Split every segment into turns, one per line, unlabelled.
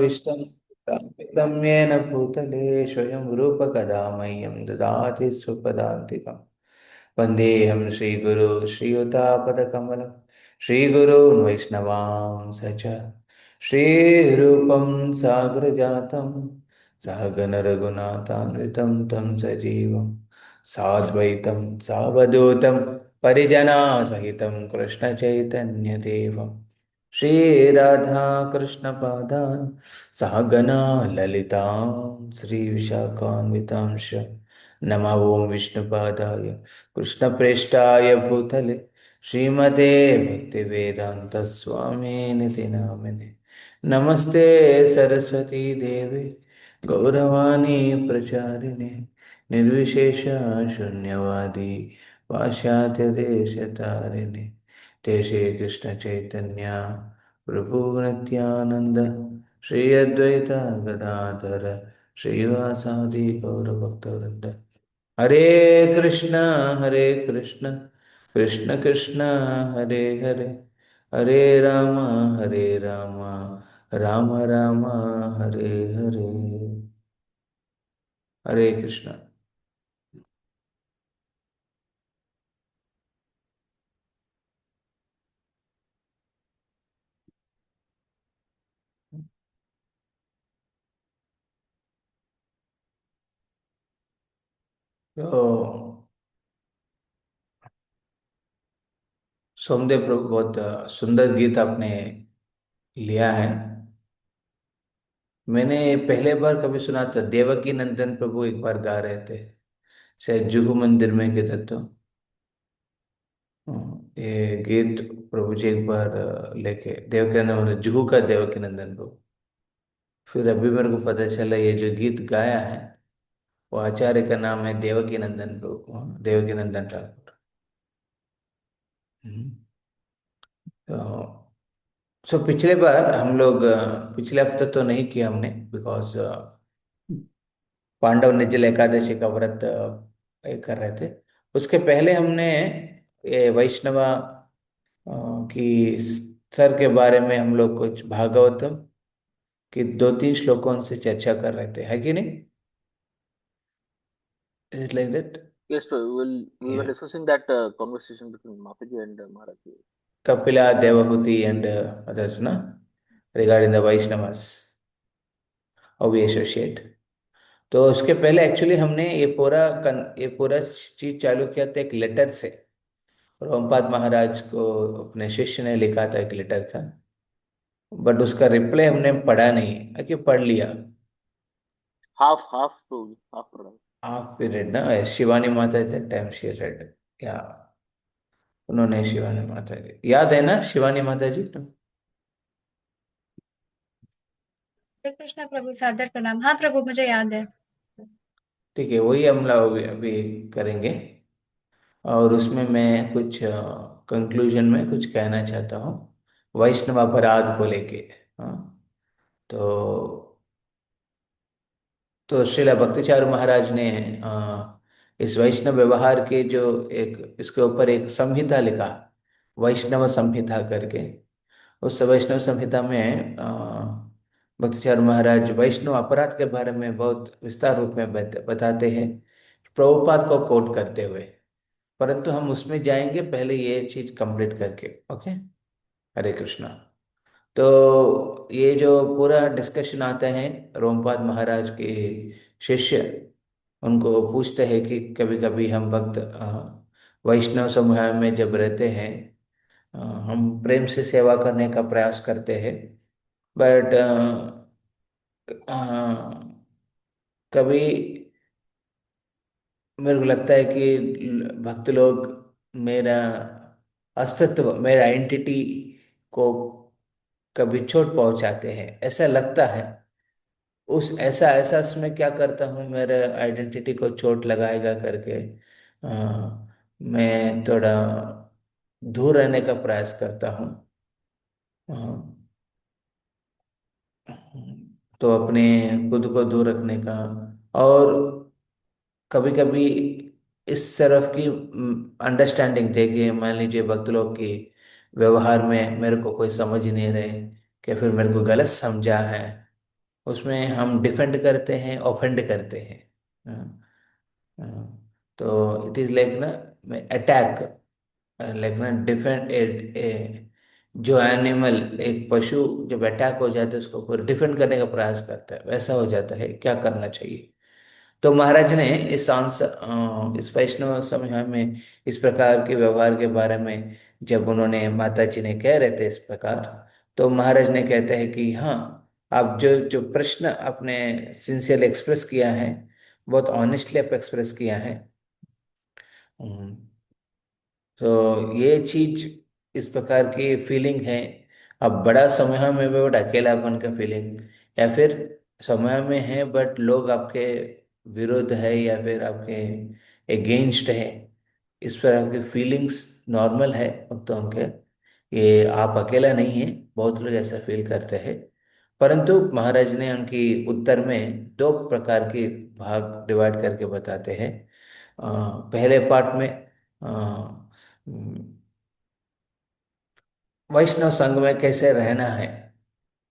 भीष्टं स्थापितं येन भूतले स्वयं रूपकदा मह्यं ददाति स्वपदान्तिकम् वन्देऽहं श्रीगुरो श्रीयुतापदकमलं श्रीगुरून् वैष्णवां स च श्रीरूपं सागरजातं सहगण रघुनाथान्वितं तं सजीवं साद्वैतं सावधूतं परिजनासहितं कृष्णचैतन्यदेवं श्रीराधा कृष्णपादान् सहगना ललितां श्रीविशाखान्वितांश्च नमः ओं विष्णुपादाय कृष्णप्रेष्ठाय भूतले श्रीमते भक्तिवेदांत स्वामी निति नामिने नमस्ते सरस्वती देवे गौरवाणी प्रचारिणे निर्विशेष शून्यवादी पाश्चात्य देश तारिणे देशे कृष्ण चैतन्य प्रभु नित्यानंद श्री अद्वैता गदाधर श्रीवासादि गौरभक्तवृंद हरे कृष्णा हरे कृष्णा कृष्ण कृष्ण हरे हरे हरे राम हरे राम राम राम हरे हरे हरे कृष्णा। तो सोमदेव प्रभु बहुत सुंदर गीत आपने लिया है। मैंने पहले बार कभी सुना था, देवकी नंदन प्रभु एक बार गा रहे थे, शायद जुहू मंदिर में गए थे। तो ये गीत प्रभु जी एक बार लेके देवकी नंदन मतलब जुहू का देवकी नंदन प्रभु। फिर अभी मेरे को पता चला ये जो गीत गाया है वो आचार्य का नाम है देवकी नंदन प्रभु, देवकी नंदन ठाकुर। हम्म। तो पिछले बार हम लोग पिछले हफ्ते तो नहीं किया हमने, बिकॉज पांडव निर्जल एकादशी का व्रत ये कर रहे थे। उसके पहले हमने ये वैष्णवा की स्तर के बारे में हम लोग कुछ भागवतम की दो तीन श्लोकों से चर्चा कर रहे थे, है कि नहीं? Is it like that?
Yes, we were discussing that conversation between Mataji and Maharaji.
Kapila Devahuti and others ना, regarding the Vaishnavas, how we associate. तो उसके पहले एक्चुअली हमने ये पूरा चीज चालू किया था एक लेटर से। रोमपाद महाराज को अपने शिष्य ने लिखा था एक लेटर का, बट उसका रिप्लाई हमने पढ़ा नहीं है कि पढ़ लिया।
Half, to half product.
Half period ना, शिवानी माता टाइम शी रेड, या उन्होंने शिवानी माता जी याद है ना, शिवानी माता जी तो
हरे कृष्णा प्रभु, सादर प्रणाम। हाँ प्रभु, मुझे याद है।
ठीक है, वही हम लोग अभी करेंगे। और उसमें मैं कुछ कंक्लूजन में कुछ कहना चाहता हूँ वैष्णव अपराध को लेके। हाँ, तो श्रीला भक्तिचारू महाराज ने इस वैष्णव व्यवहार के जो एक इसके ऊपर एक संहिता लिखा, वैष्णव संहिता करके। उस वैष्णव संहिता में भक्तिचारू महाराज वैष्णव अपराध के बारे में बहुत विस्तार रूप में बताते हैं, प्रभुपाद को कोट करते हुए। परंतु हम उसमें जाएंगे पहले ये चीज कंप्लीट करके, ओके। हरे कृष्णा। तो ये जो पूरा डिस्कशन आता है, रोमपाद महाराज के शिष्य उनको पूछते हैं कि कभी कभी हम भक्त वैष्णव समुदाय में जब रहते हैं, हम प्रेम से सेवा करने का प्रयास करते हैं, बट कभी मेरे को लगता है कि भक्त लोग मेरा अस्तित्व, मेरा आइडेंटिटी को कभी चोट पहुंचाते हैं, ऐसा लगता है। उस ऐसा एहसास में क्या करता हूँ, मेरे आइडेंटिटी को चोट लगाएगा करके मैं थोड़ा दूर रहने का प्रयास करता हूँ। अ, तो अपने खुद को दूर रखने का, और कभी कभी इस तरफ की अंडरस्टैंडिंग देखिए, मान लीजिए भक्त लोग की व्यवहार में मेरे को कोई समझ ही नहीं रहे, कि फिर मेरे को गलत समझा है, उसमें हम डिफेंड करते हैं, ऑफेंड करते हैं। हाँ, हाँ। तो इट इज लाइक ना अटैक, लाइक ना डिफेंड जो एनिमल, एक पशु जब अटैक हो जाता है उसको ऊपर डिफेंड करने का प्रयास करता है, वैसा हो जाता है, क्या करना चाहिए। तो महाराज ने इस आंसर, इस वैष्णव समय में इस प्रकार के व्यवहार के बारे में जब उन्होंने माता जी ने कह रहे थे इस प्रकार, तो महाराज ने कहते हैं कि हाँ, आप जो जो प्रश्न आपने सिंसियर एक्सप्रेस किया है, बहुत ऑनेस्टली आप एक्सप्रेस किया है। हम्म, तो ये चीज, इस प्रकार की फीलिंग है। अब बड़ा समूह में भी बट अकेलापन का फीलिंग, या फिर समूह में है बट लोग आपके विरुद्ध है या फिर आपके अगेंस्ट है, इस तरह की फीलिंग्स नॉर्मल है भक्तों के। ये आप अकेला नहीं है, बहुत लोग ऐसा फील करते हैं। परंतु महाराज ने उनकी उत्तर में दो प्रकार के भाग डिवाइड करके बताते हैं। पहले पार्ट में वैष्णव संघ में कैसे रहना है,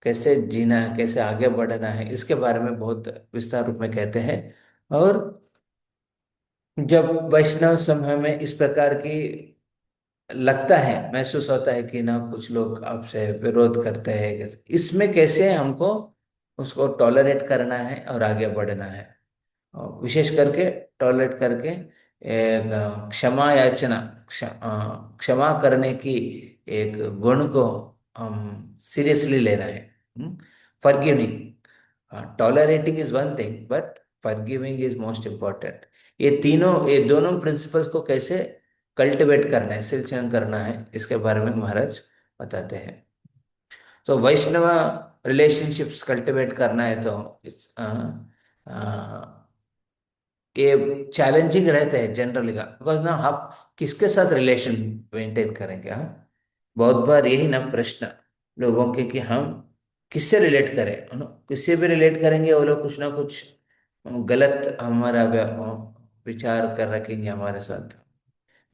कैसे जीना है, कैसे आगे बढ़ना है, इसके बारे में बहुत विस्तार रूप में कहते हैं। और जब वैष्णव समूह में इस प्रकार की लगता है, महसूस होता है कि ना कुछ लोग आपसे विरोध करते हैं, इसमें कैसे हमको उसको टॉलरेट करना है और आगे बढ़ना है। और विशेष करके टॉलरेट करके एक क्षमा याचना, क्षमा करने की एक गुण को हम सीरियसली लेना है। Forgiving, tolerating is one thing but forgiving is most important. ये दोनों प्रिंसिपल्स को कैसे कल्टिवेट करना है, सिंचन करना है, इसके बारे में महाराज बताते हैं। तो वैष्णव रिलेशनशिप्स कल्टिवेट करना है तो ये चैलेंजिंग रहते हैं जनरली का, बिकॉज ना आप किसके साथ रिलेशन मेंटेन करेंगे। हाँ, बहुत बार यही ना प्रश्न लोगों के कि हम किससे रिलेट करें, है ना? किससे भी रिलेट करेंगे वो लोग कुछ ना कुछ गलत हमारा विचार कर रखेंगे हमारे साथ।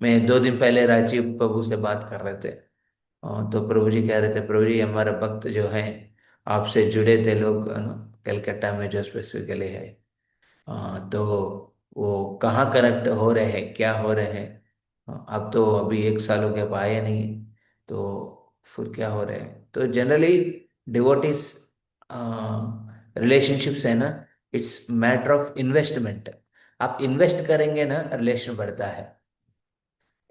मैं 2 दिन पहले राजीव प्रभु से बात कर रहे थे। तो प्रभु जी कह रहे थे, प्रभु जी हमारा भक्त जो है आपसे जुड़े थे लोग, है ना, कलकत्ता में जो स्पेसिफिकली है। तो वो कहाँ कनेक्ट हो रहे हैं, क्या हो रहे हैं। अब तो अभी 1 साल हो गया, अब आए नहीं, तो फिर क्या हो रहे हैं। तो जनरली डिवोटिस रिलेशनशिप्स है ना, इट्स मैटर ऑफ इन्वेस्टमेंट। आप इन्वेस्ट करेंगे ना, रिलेशन बढ़ता है।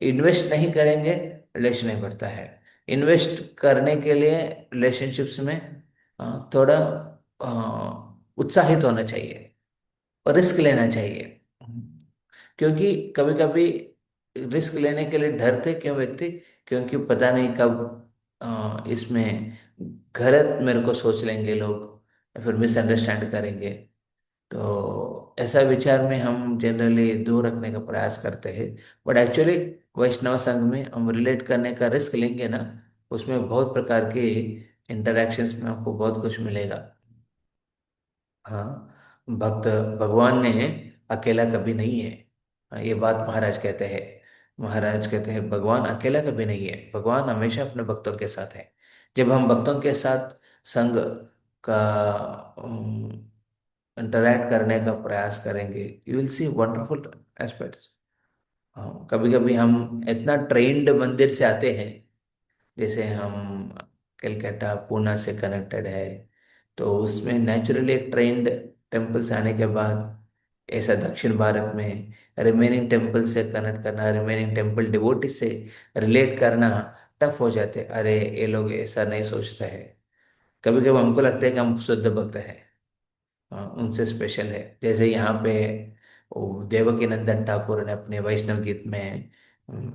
इन्वेस्ट नहीं करेंगे, रिलेशन नहीं बढ़ता है। इन्वेस्ट करने के लिए रिलेशनशिप्स में थोड़ा उत्साहित होना चाहिए और रिस्क लेना चाहिए। क्योंकि कभी कभी रिस्क लेने के लिए डरते क्यों व्यक्ति, क्योंकि पता नहीं कब इसमें गलत मेरे को सोच लेंगे लोग, या फिर मिसअंडरस्टैंड करेंगे। तो ऐसा विचार में हम जनरली दूर रखने का प्रयास करते हैं। बट एक्चुअली वैष्णव संघ में हम रिलेट करने का रिस्क लेंगे ना, उसमें बहुत प्रकार के इंटरेक्शंस में आपको बहुत कुछ मिलेगा। हाँ, भक्त भगवान ने अकेला कभी नहीं है। ये बात महाराज कहते हैं। महाराज कहते हैं भगवान अकेला कभी नहीं है, भगवान हमेशा अपने भक्तों के साथ है। जब हम भक्तों के साथ संग का इंटरैक्ट करने का प्रयास करेंगे, you will see wonderful aspects. कभी कभी हम इतना ट्रेंड मंदिर से आते हैं, जैसे हम कलकत्ता पूना से कनेक्टेड है, तो उसमें नेचुरली एक ट्रेंड टेम्पल से आने के बाद ऐसा दक्षिण भारत में रिमेनिंग टेम्पल से कनेक्ट करना, रिमेनिंग टेम्पल डिवोटी से रिलेट करना टफ हो जाते। अरे ये लोग ऐसा नहीं सोचते हैं। कभी कभी हमको लगता है कि हम शुद्ध भक्त हैं, उनसे स्पेशल है। जैसे यहाँ पे वो देवकी नंदन ठाकुर ने अपने वैष्णव गीत में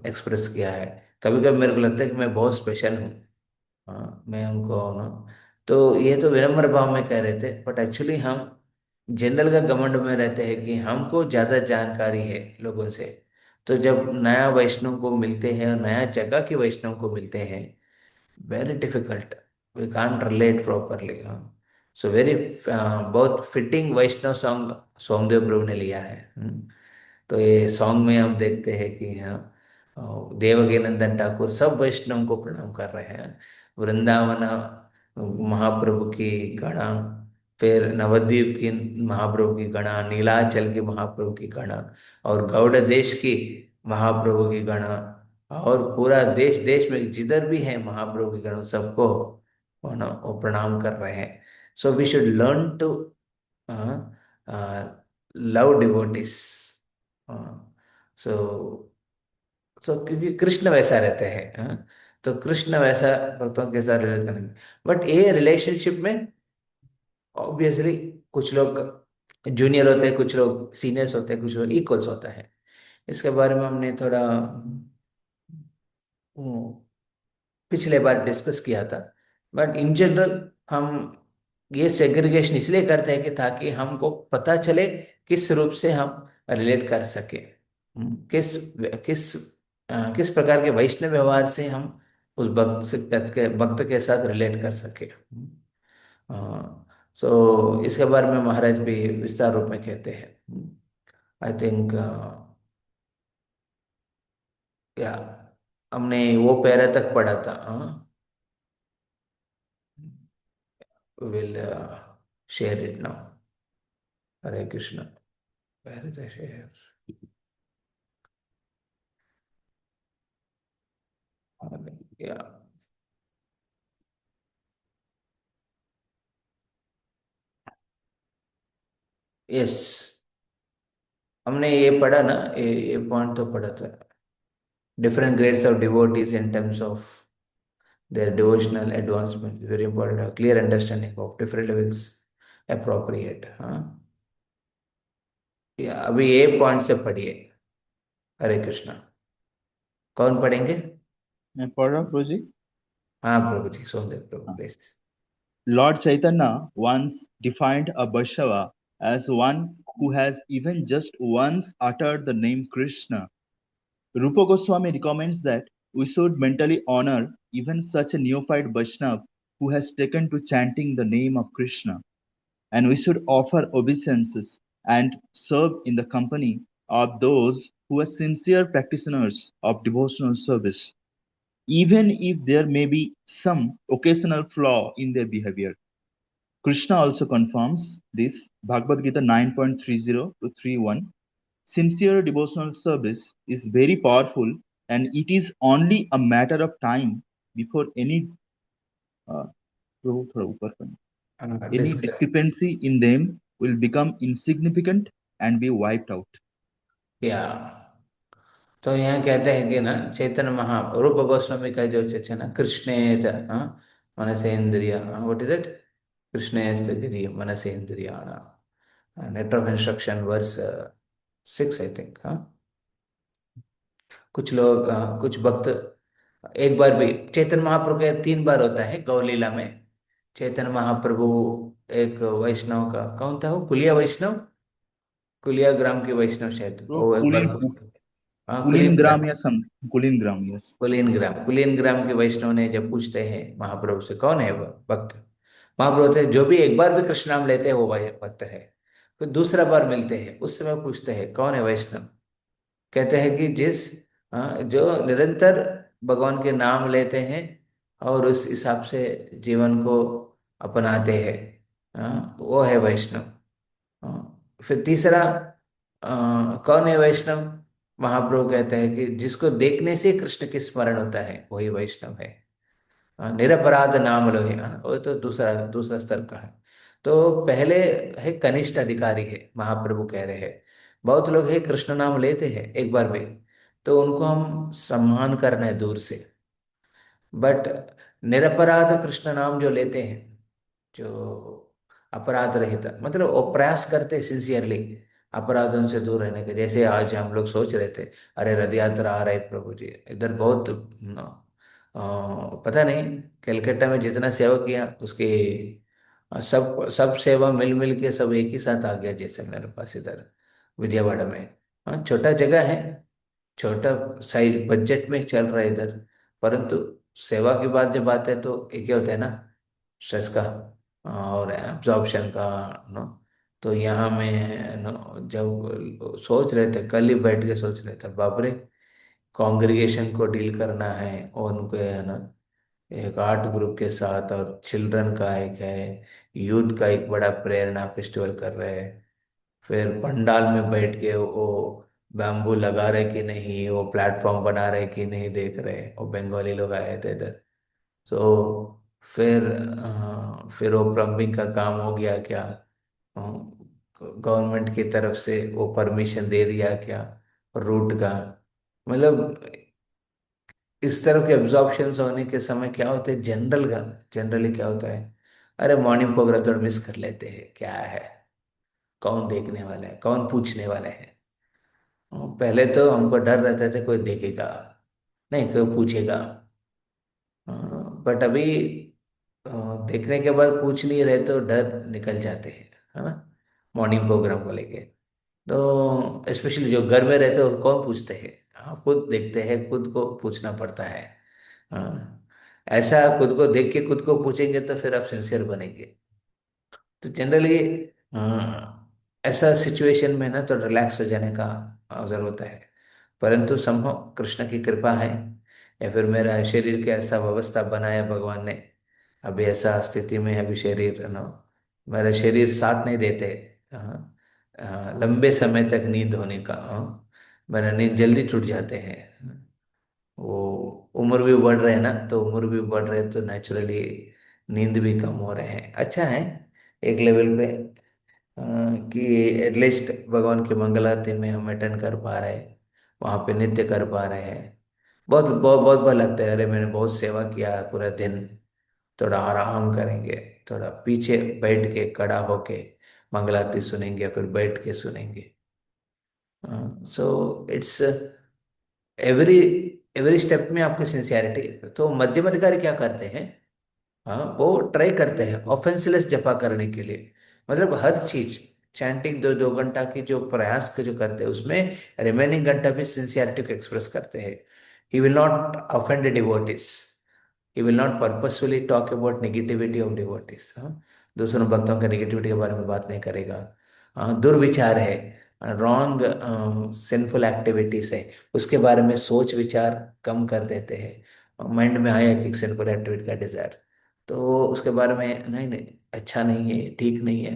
एक्सप्रेस किया है। कभी कभी मेरे को लगता है कि मैं बहुत स्पेशल हूँ। हाँ, मैं उनको ना, तो ये तो विनम्र भाव में कह रहे थे, बट एक्चुअली हम जनरल का घमंड में रहते हैं कि हमको ज्यादा जानकारी है लोगों से। तो जब नया वैष्णव को मिलते हैं और नया जगह के वैष्णव को मिलते हैं, very difficult, we can't relate properly. So very बहुत फिटिंग वैष्णव सॉन्ग सोमदेव प्रभु ने लिया है। तो ये सॉन्ग में हम देखते हैं कि हाँ, देवकी नंदन ठाकुर सब वैष्णव को प्रणाम कर रहे हैं। वृंदावन महाप्रभु की गणा फिर नवद्वीप की महाप्रभु की गणा, नीलाचल की महाप्रभु की गणा, और गौड़ देश की महाप्रभु की गणा, और पूरा देश देश में जिधर भी है महाप्रभु की गणा, सबको वो प्रणाम कर रहे हैं. So we should learn to love devotees. So so क्योंकि कृष्ण वैसा रहते हैं, तो कृष्ण वैसा भक्तों के साथ रिलेट करेंगे. बट ये रिलेशनशिप में ऑब्वियसली कुछ लोग जूनियर होते हैं, कुछ लोग सीनियर्स होते हैं, कुछ लोग इक्वल्स होता है. इसके बारे में हमने थोड़ा पिछले बार डिस्कस किया था. बट इन जनरल हम ये सेग्रीगेशन इसलिए करते हैं कि ताकि हमको पता चले किस रूप से हम रिलेट कर सके. किस किस किस प्रकार के वैष्णव व्यवहार से हम उस भक्त के साथ रिलेट कर सके. सो इसके बारे में महाराज भी विस्तार रूप में कहते हैं. आई थिंक या हमने वो पैरा तक पढ़ा था. Will share it now. Hare Krishna. Para तक शेयर. या यस, हमने ये पढ़ा ना, ये पॉइंट तो पढ़ा था. Different grades of devotees in terms of their devotional advancement is very important. A clear understanding of different levels appropriate. हाँ, या अभी ये पॉइंट से पढ़िए. हरे कृष्णा. कौन पढ़ेंगे?
मैं पढ़ रहा हूँ प्रभु जी।
हाँ प्रभु जी, सोनदेव प्रभु
हाँ।
Please.
Lord Chaitanya once defined a Vaishnava as one who has even just once uttered the name Krishna. Rupa Goswami recommends that we should mentally honor even such a neophyte Vaishnava who has taken to chanting the name of Krishna, and we should offer obeisances and serve in the company of those who are sincere practitioners of devotional service, even if there may be some occasional flaw in their behavior. Krishna also confirms this. Bhagavad Gita 9.30 to 31. Sincere devotional service is very powerful, and it is only a matter of time before any
disc
discrepancy in them will become insignificant and be wiped out.
या तो यहाँ कहते हैं कि ना, चैतन्य रूप गोस्वामी का जो चर्चा ना, कृष्ण मनसेन्द्रिय, व्हाट इज इट? कृष्ण गिरी मनसेन्द्रिय. Letter of instruction verse 6 I think. हाँ, कुछ लोग कुछ भक्त एक बार भी चैतन्य महाप्रभु के 3 बार होता है गौलीला में. चैतन्य महाप्रभु एक वैष्णव का, कौन था वो? कुलिया वैष्णव, कुलिया ग्राम के वैष्णव शायद,
So,
वो एक बार हाँ
Kulin Gram या something. Kulin Gram, yes.
कुलीन ग्राम के वैष्णव ने जब पूछते हैं महाप्रभु से कौन है वह भक्त, महाप्रभु कहते हैं जो भी एक बार भी कृष्ण नाम लेते हैं वो वह भक्त है. फिर दूसरा बार मिलते हैं, उस समय पूछते हैं कौन है वैष्णव. कहते हैं कि जो निरंतर भगवान के नाम लेते हैं और उस हिसाब से जीवन को अपनाते हैं, वो है वैष्णव. फिर तीसरा कौन है वैष्णव? महाप्रभु कहते हैं कि जिसको देखने से कृष्ण की स्मरण होता है वही वैष्णव है. निरपराध नाम लो है, वो तो दूसरा दूसरा स्तर का है. तो पहले है कनिष्ठ अधिकारी है, महाप्रभु कह रहे हैं. बहुत लोग है कृष्ण नाम लेते हैं एक बार भी, तो उनको हम सम्मान करना है दूर से. बट निरपराध कृष्ण नाम जो लेते हैं, जो अपराध रहित, मतलब वो प्रयास करते सिंसियरली अपराधों से दूर रहने के. जैसे आज हम लोग सोच रहे थे, अरे रथ यात्रा आ रहा है प्रभु जी, इधर बहुत पता नहीं कलकत्ता में जितना सेवा किया उसके सब सब सेवा मिल मिल के सब एक ही साथ आ गया जैसे मेरे पास इधर विजयवाड़ा में. हाँ, छोटा जगह है, छोटा साइज बजट में चल रहा है इधर, परंतु सेवा की बात जब आते हैं तो एक ही होता है ना, स्ट्रेस का और एब्जॉर्प्शन का. नो, तो यहाँ में जब सोच रहे थे, कल ही बैठ के सोच रहे थे, बाप रे कॉन्ग्रीगेशन को डील करना है और उनको है ना एक आर्ट ग्रुप के साथ, और चिल्ड्रन का एक है, यूथ का एक बड़ा प्रेरणा फेस्टिवल कर रहे हैं। फिर पंडाल में बैठ के वो बैम्बू लगा रहे कि नहीं, वो प्लेटफॉर्म बना रहे कि नहीं देख रहे, वो बंगाली लोग आए थे इधर। तो फिर वो प्लम्बिंग का काम हो गया क्या, गवर्नमेंट की तरफ से वो परमिशन दे दिया क्या रूट का। मतलब इस तरह के एब्जॉर्प्शंस होने के समय क्या होते हैं, जनरली क्या होता है, अरे मॉर्निंग प्रोग्राम थोड़ा मिस कर लेते हैं, क्या है, कौन देखने वाला है, कौन पूछने वाला है। पहले तो हमको डर रहता था कोई देखेगा नहीं, कोई पूछेगा। बट अभी अ, देखने के बाद पूछ नहीं रहे तो डर निकल जाते हैं, है ना, मॉर्निंग प्रोग्राम को लेके। तो स्पेशली जो घर में रहते हैं वो कौन पूछते हैं, हाँ खुद देखते हैं, खुद को पूछना पड़ता है। हाँ, ऐसा खुद को देख के खुद को पूछेंगे तो फिर आप सिंसियर बनेंगे। तो जनरली ऐसा सिचुएशन में ना तो रिलैक्स हो जाने का अवसर होता है। परंतु संभव कृष्ण की कृपा है, या फिर मेरा शरीर के ऐसा व्यवस्था बनाया भगवान ने, अभी ऐसा स्थिति में है, अभी शरीर ना, मेरा शरीर साथ नहीं देते। लंबे समय तक नींद होने का, मेरा नींद जल्दी टूट जाते हैं। वो उम्र भी बढ़ रहे हैं ना, तो उम्र भी बढ़ रहे हैं तो नेचुरली नींद भी कम हो रहे हैं। अच्छा है एक लेवल पे, कि एटलीस्ट भगवान की मंगल आरती में हम अटेंड कर पा रहे हैं, वहाँ पे नृत्य कर पा रहे हैं। बहुत बहुत बहुत भला लगता है, अरे मैंने बहुत सेवा किया है पूरा दिन, थोड़ा आराम करेंगे, थोड़ा पीछे बैठ के खड़ा होके मंगल आरती सुनेंगे, फिर बैठ के सुनेंगे। So it's every every step में आपकी सिंसियरिटी। तो मध्यम अधिकारी क्या करते हैं, हाँ वो ट्राई करते हैं ऑफेंसलेस जपा करने के लिए। मतलब हर चीज, चैंटिंग 2-2 घंटा की जो प्रयास के जो करते हैं उसमें रिमेनिंग घंटा भी सिंसियरिटी को एक्सप्रेस करते हैं। He will not offend devotees, he will not purposefully talk about negativity of devotees. हाँ, दूसरों भक्तों के नेगेटिविटी के बारे में बात नहीं करेगा। हाँ, दुर्विचार है, रॉन्ग सिंफुल एक्टिविटीज है, उसके बारे में सोच विचार कम कर देते हैं। माइंड में आया कि सिंफुल एक्टिविटी का डिजायर, तो उसके बारे में नहीं नहीं, अच्छा नहीं है, ठीक नहीं है।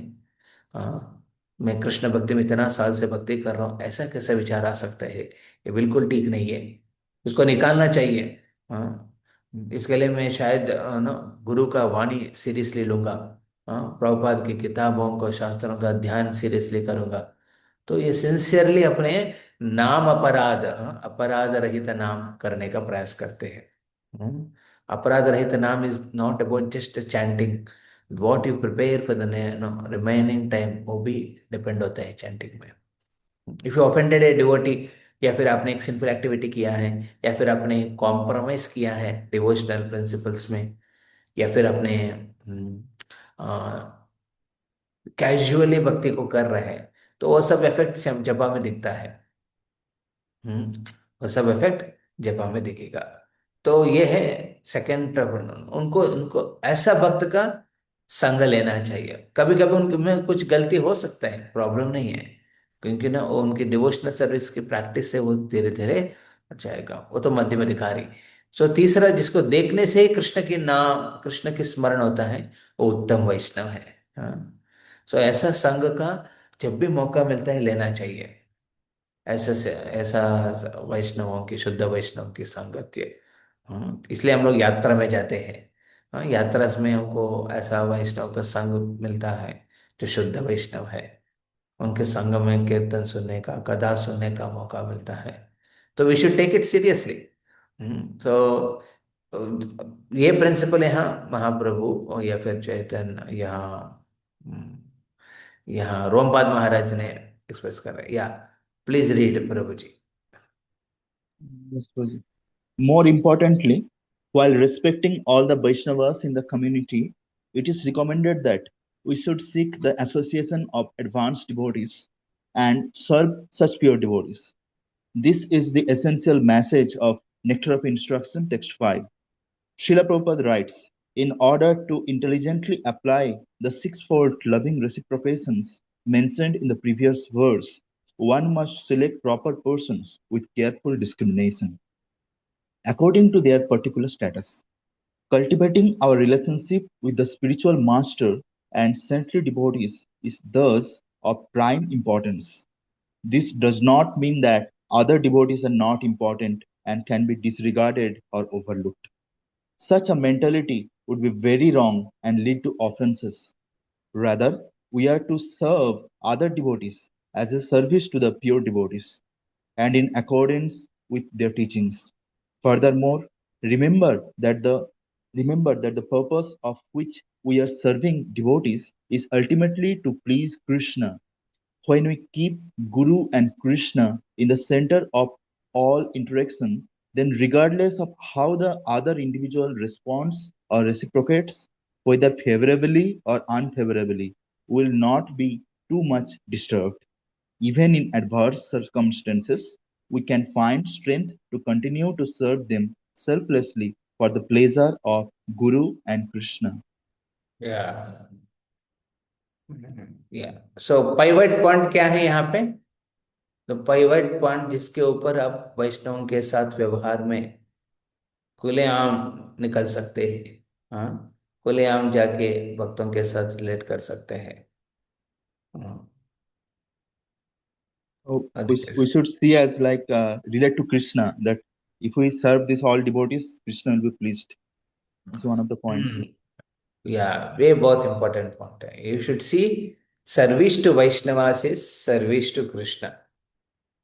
हाँ, मैं कृष्ण भक्ति में इतना साल से भक्ति कर रहा हूँ, ऐसा कैसा विचार आ सकता है, ये बिल्कुल ठीक नहीं है, उसको निकालना चाहिए। हाँ, इसके लिए मैं शायद ना गुरु का वाणी सीरियसली लूंगा। हाँ, प्रभुपाद की किताबों को, शास्त्रों का ध्यान सीरियसली करूंगा। तो ये सिंसियरली अपने नाम अपराध, अपराध रहित नाम करने का प्रयास करते हैं। हम्म, अपराध रहित नाम is not about just chanting, what you prepare for the remaining time, वो भी डिपेंड होता है चैंटिंग में। If you offended a devotee, या फिर आपने एक सिंपल एक्टिविटी किया है, या फिर आपने कॉम्प्रोमाइज किया है डिवोशनल प्रिंसिपल्स में, या फिर आपने कैजुअली भक्ति को कर रहे हैं, तो वो सब इफेक्ट जपा में दिखता है। वो सब इफेक्ट जपा में दिखेगा। तो ये है सेकंड प्रॉब्लम, उनको उनको ऐसा भक्त का संग लेना चाहिए। कभी कभी उनमें कुछ गलती हो सकता है, प्रॉब्लम नहीं है, क्योंकि ना वो उनकी डिवोशनल सर्विस की प्रैक्टिस से वो धीरे धीरे जाएगा, वो तो मध्यम अधिकारी। सो तीसरा, जिसको देखने से ही कृष्ण की नाम, कृष्ण की स्मरण होता है, वो उत्तम वैष्णव है। हाँ, सो ऐसा संघ का जब भी मौका मिलता है लेना चाहिए। ऐसा से ऐसा वैष्णवों की, शुद्ध वैष्णव की संगत ये, इसलिए हम लोग यात्रा में जाते हैं। हाँ, यात्रा में हमको ऐसा वैष्णव का संग मिलता है जो शुद्ध वैष्णव है, उनके संग में कीर्तन सुनने का, कथा सुनने का मौका मिलता है। तो we should take it seriously. तो ये प्रिंसिपल यहाँ महाप्रभु और या फिर चैतन्य यहाँ, यहाँ रोमपाद महाराज ने एक्सप्रेस कर रहे हैं। या please read Prabhu ji.
Yes, Prabhuji. More importantly, while respecting all the Vaishnavas in the community, it is recommended that we should seek the association of advanced devotees and serve such pure devotees. This is the essential message of Nectar of Instruction, text 5. Srila Prabhupada writes, in order to intelligently apply the sixfold loving reciprocations mentioned in the previous verse, one must select proper persons with careful discrimination according to their particular status. Cultivating our relationship with the spiritual master and saintly devotees is thus of prime importance. This does not mean that other devotees are not important and can be disregarded or overlooked. Such a mentality would be very wrong and lead to offenses. Rather, we are to serve other devotees as a service to the pure devotees and in accordance with their teachings. Furthermore, remember that the remember that the purpose of which we are serving devotees is ultimately to please Krishna. When we keep Guru and Krishna in the center of all interaction, then regardless of how the other individual responds or reciprocates, whether favorably or unfavorably, will not be too much disturbed. Even in adverse circumstances, we can find strength to continue to serve them selflessly for the pleasure of Guru and Krishna.
या या सो pivot point क्या है यहाँ पे? तो pivot point जिसके ऊपर आप वैष्णव के साथ व्यवहार में खुलेआम निकल सकते हैं, हाँ, खुलेआम जाके भक्तों के साथ रिलेट कर सकते हैं। हाँ,
So
अधिक
we should see as like relate to Krishna that if we serve these all devotees, Krishna will be pleased. It's one of the points.
या वे बहुत इंपॉर्टेंट पॉइंट है। You should see service to Vaishnavas is service to Krishna,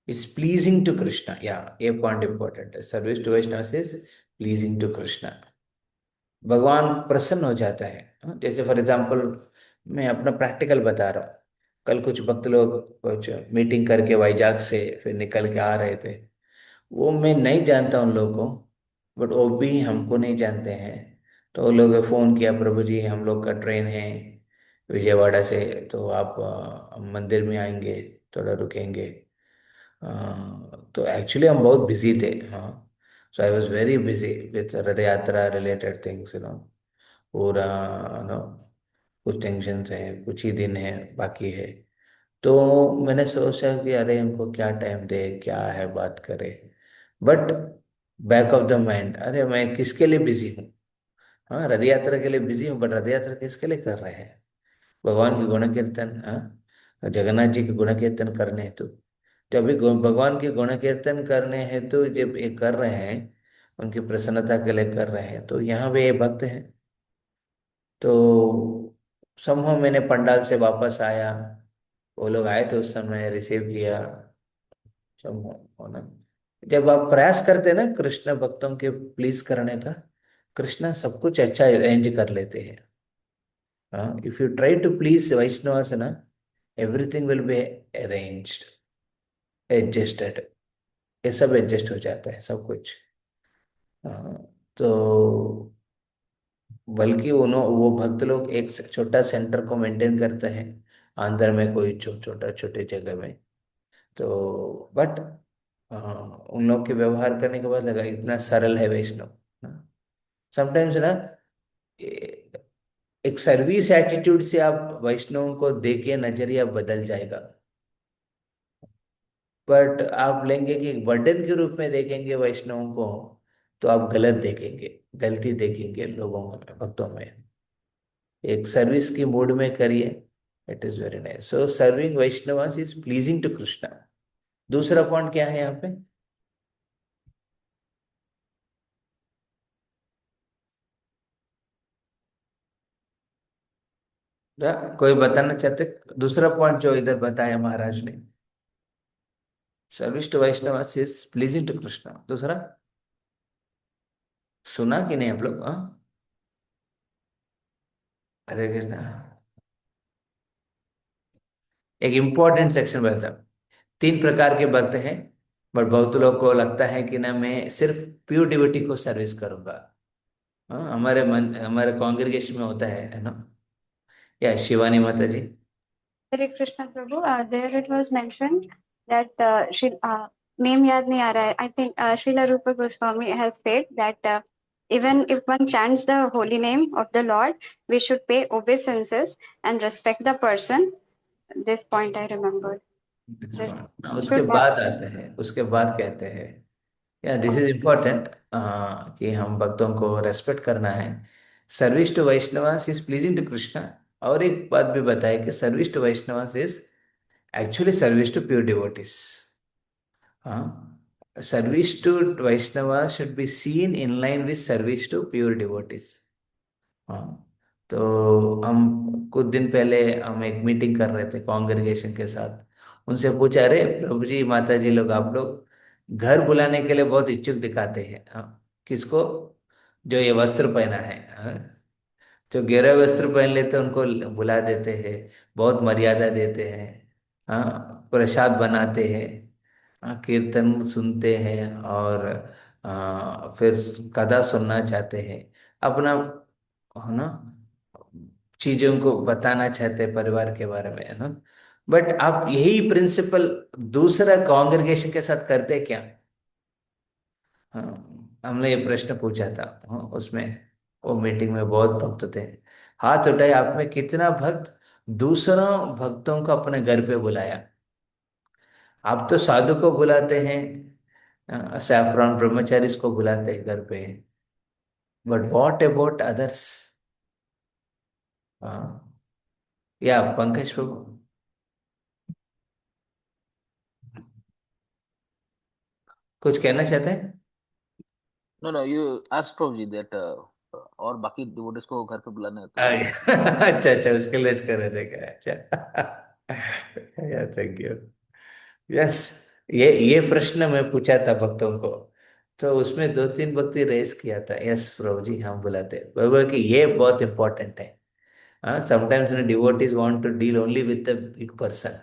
is pleasing to Krishna. या ये point important है, service to Vaishnavas is pleasing to Krishna. भगवान प्रसन्न हो जाता है। जैसे फॉर एग्जाम्पल मैं अपना प्रैक्टिकल बता रहा हूँ, कल कुछ भक्त लोग कुछ मीटिंग करके वाइजाग से फिर निकल के आ रहे थे। वो मैं नहीं जानता उन लोगों को, बट वो भी हमको नहीं जानते हैं। तो वो लोग फोन किया, प्रभु जी हम लोग का ट्रेन है विजयवाड़ा से, तो आप मंदिर में आएंगे, थोड़ा रुकेंगे। तो एक्चुअली हम बहुत बिजी थे। हाँ, so I was very busy with Rath Yatra related things, पूरा नो कुछ टेंशन है, कुछ ही दिन है बाकी है। तो मैंने सोचा कि अरे इनको क्या टाइम दे, क्या है बात करे। But back of the mind, अरे मैं किसके लिए बिजी हूँ? हाँ, रथ यात्रा के लिए बिजी हूँ, बट रथ यात्रा किसके लिए कर रहे हैं? भगवान की गुण कीर्तन, हाँ, जगन्नाथ जी की गुण कीर्तन करने हेतु। जब भी भगवान के गुण कीर्तन करने हेतु जब ये कर रहे हैं, उनकी प्रसन्नता के लिए कर रहे हैं, तो यहाँ पे ये भक्त हैं। तो समूह मैंने पंडाल से वापस आया, वो लोग आए तो उस समय रिसीव किया समूह होना। जब आप प्रयास करते हैं ना कृष्ण भक्तों के प्लीज करने का, कृष्ण सब कुछ अच्छा अरेंज कर लेते हैं। हाँ, if you try to please Vaishnavas ना, everything will be arranged, adjusted, ये सब एडजस्ट हो जाता है सब कुछ। हाँ, तो बल्कि वो भक्त लोग एक छोटा सेंटर को मेंटेन करते हैं, अंदर में कोई छोटा छोटे जगह में। तो बट उन लोग के व्यवहार करने के बाद लगा इतना सरल है वैष्णव। समटाइम्स ना एक सर्विस एटीट्यूड से आप वैष्णव को देखे नजरिया बदल जाएगा, बट आप लेंगे कि बर्डन के रूप में देखेंगे वैष्णव को, तो आप गलत देखेंगे, गलती देखेंगे लोगों में, भक्तों में। एक सर्विस की मूड में करिए, it is very nice. So serving Vaishnavas is pleasing to Krishna. दूसरा पॉइंट क्या है यहाँ पे? कोई बताना चाहते? दूसरा पॉइंट जो इधर बताया महाराज ने, service to Vaishnavas is pleasing to Krishna. दूसरा सुना कि नहीं आप लोग? हाँ, हरे कृष्णा। एक इंपॉर्टेंट सेक्शन बता, 3 प्रकार के भक्त हैं, बट बहुत लोग को लगता है कि ना मैं सिर्फ प्योर डिवोटी को सर्विस करूंगा। हाँ, हमारे मन हमारे कॉन्ग्रेगेशन में होता है ना। या शिवानी माता जी?
Hare Krishna Prabhu, there it was mentioned that name याद नहीं आ रहा है. I think Srila Rupa Goswami has said that even if one chants the holy name of the Lord, we should pay obeisances and respect the person. This point I remember.
उसके बाद आते हैं, उसके बाद कहते हैं, या दिस इज इम्पोर्टेंट, कि हम भक्तों को रेस्पेक्ट करना है। Service to Vaishnavas is pleasing to Krishna, और एक बात भी बताया कि service to Vaishnavas is actually service to pure devotees. हाँ, service to Vaishnava should be seen in line with service to pure devotees. हाँ, तो हम कुछ दिन पहले हम एक मीटिंग कर रहे थे कॉन्ग्रेगेशन के साथ। उनसे पूछा, अरे प्रभु जी माता जी लोग, आप लोग घर बुलाने के लिए बहुत इच्छुक दिखाते हैं। हाँ, किसको? जो ये वस्त्र पहना है, हाँ, जो गहरा वस्त्र पहन लेते हैं उनको बुला देते हैं, बहुत मर्यादा देते हैं। हाँ, प्रसाद बनाते हैं, हाँ, कीर्तन सुनते हैं, और फिर कथा सुनना चाहते हैं, अपना, है ना, चीजों को बताना चाहते हैं परिवार के बारे में, है ना। बट आप यही प्रिंसिपल दूसरा कांग्रेगेशन के साथ करते क्या? हाँ, हमने ये प्रश्न पूछा था। हाँ, उसमें वो मीटिंग में बहुत भक्त थे। हाथ उठाए, आप में कितना भक्त दूसरों भक्तों को अपने घर पे बुलाया? आप तो साधु को बुलाते हैं, सैफरॉन ब्रह्मचारी को बुलाते हैं घर पे, बट व्हाट अबाउट अदर्स? हाँ, या पंकज प्रभु कुछ कहना चाहते हैं?
No, no, you asked Prabhuji that और बाकी डिवोटीज को घर पे बुलाना है तो
अच्छा अच्छा, उसके लिए कर रहे थे क्या? अच्छा या, थैंक यू। यस, ये प्रश्न मैं पूछा था भक्तों को, तो उसमें दो तीन भक्ति रेस किया था। यस प्रभु जी, हम बुलाते हैं, बोल कि ये बहुत इंपॉर्टेंट है। हाँ, sometimes devotees want to deal only with the big person.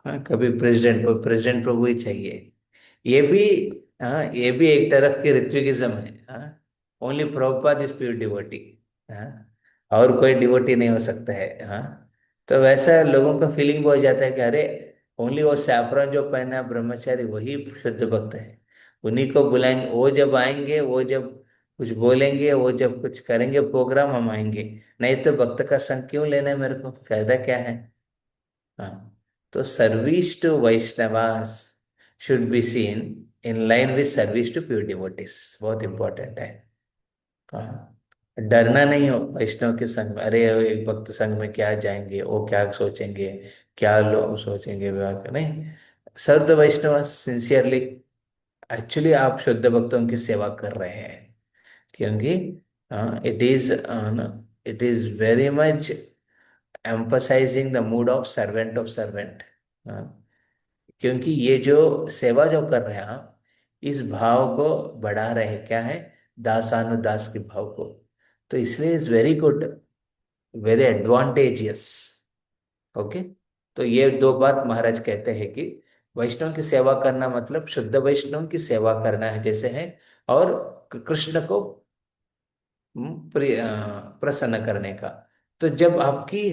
हाँ, कभी प्रेसिडेंट प्रभु ही चाहिए। ये भी, हाँ, ये भी एक तरफ की ऋत्विकिज्म है। हाँ, only Prabhupada is pure devotee. हाँ, और कोई डिवोटी नहीं हो सकता है। हाँ, तो वैसा लोगों का फीलिंग हो जाता है कि अरे, ओनली वो सैफरन जो पहना है ब्रह्मचारी वही शुद्ध भक्त है, उन्हीं को बुलाएंगे, वो जब आएंगे, वो जब कुछ बोलेंगे, वो जब कुछ करेंगे प्रोग्राम, हम आएंगे। नहीं तो भक्त का संग क्यों लेना है, मेरे को फायदा क्या है? हाँ, तो service to Vaishnavas should be seen in line with service to pure devotees, बहुत इंपॉर्टेंट है। हाँ, डरना नहीं हो वैष्णव के संग में, अरे वो एक भक्त संग में क्या जाएंगे, वो क्या सोचेंगे, क्या लोग सोचेंगे, विवाह का नहीं। Serve the Vaishnav sincerely, actually आप शुद्ध भक्तों की सेवा कर रहे हैं, क्योंकि it is very much emphasizing the mood of servant of servant। हाँ, क्योंकि ये जो सेवा जो कर रहे हैं आप, इस भाव को बढ़ा रहे हैं, क्या है, दासानुदास के भाव को। तो इसलिए is very good, very advantageous. Okay, तो ये दो बात महाराज कहते हैं कि वैष्णव की सेवा करना मतलब शुद्ध वैष्णव की सेवा करना है जैसे है, और कृष्ण को प्रसन्न करने का। तो जब आपकी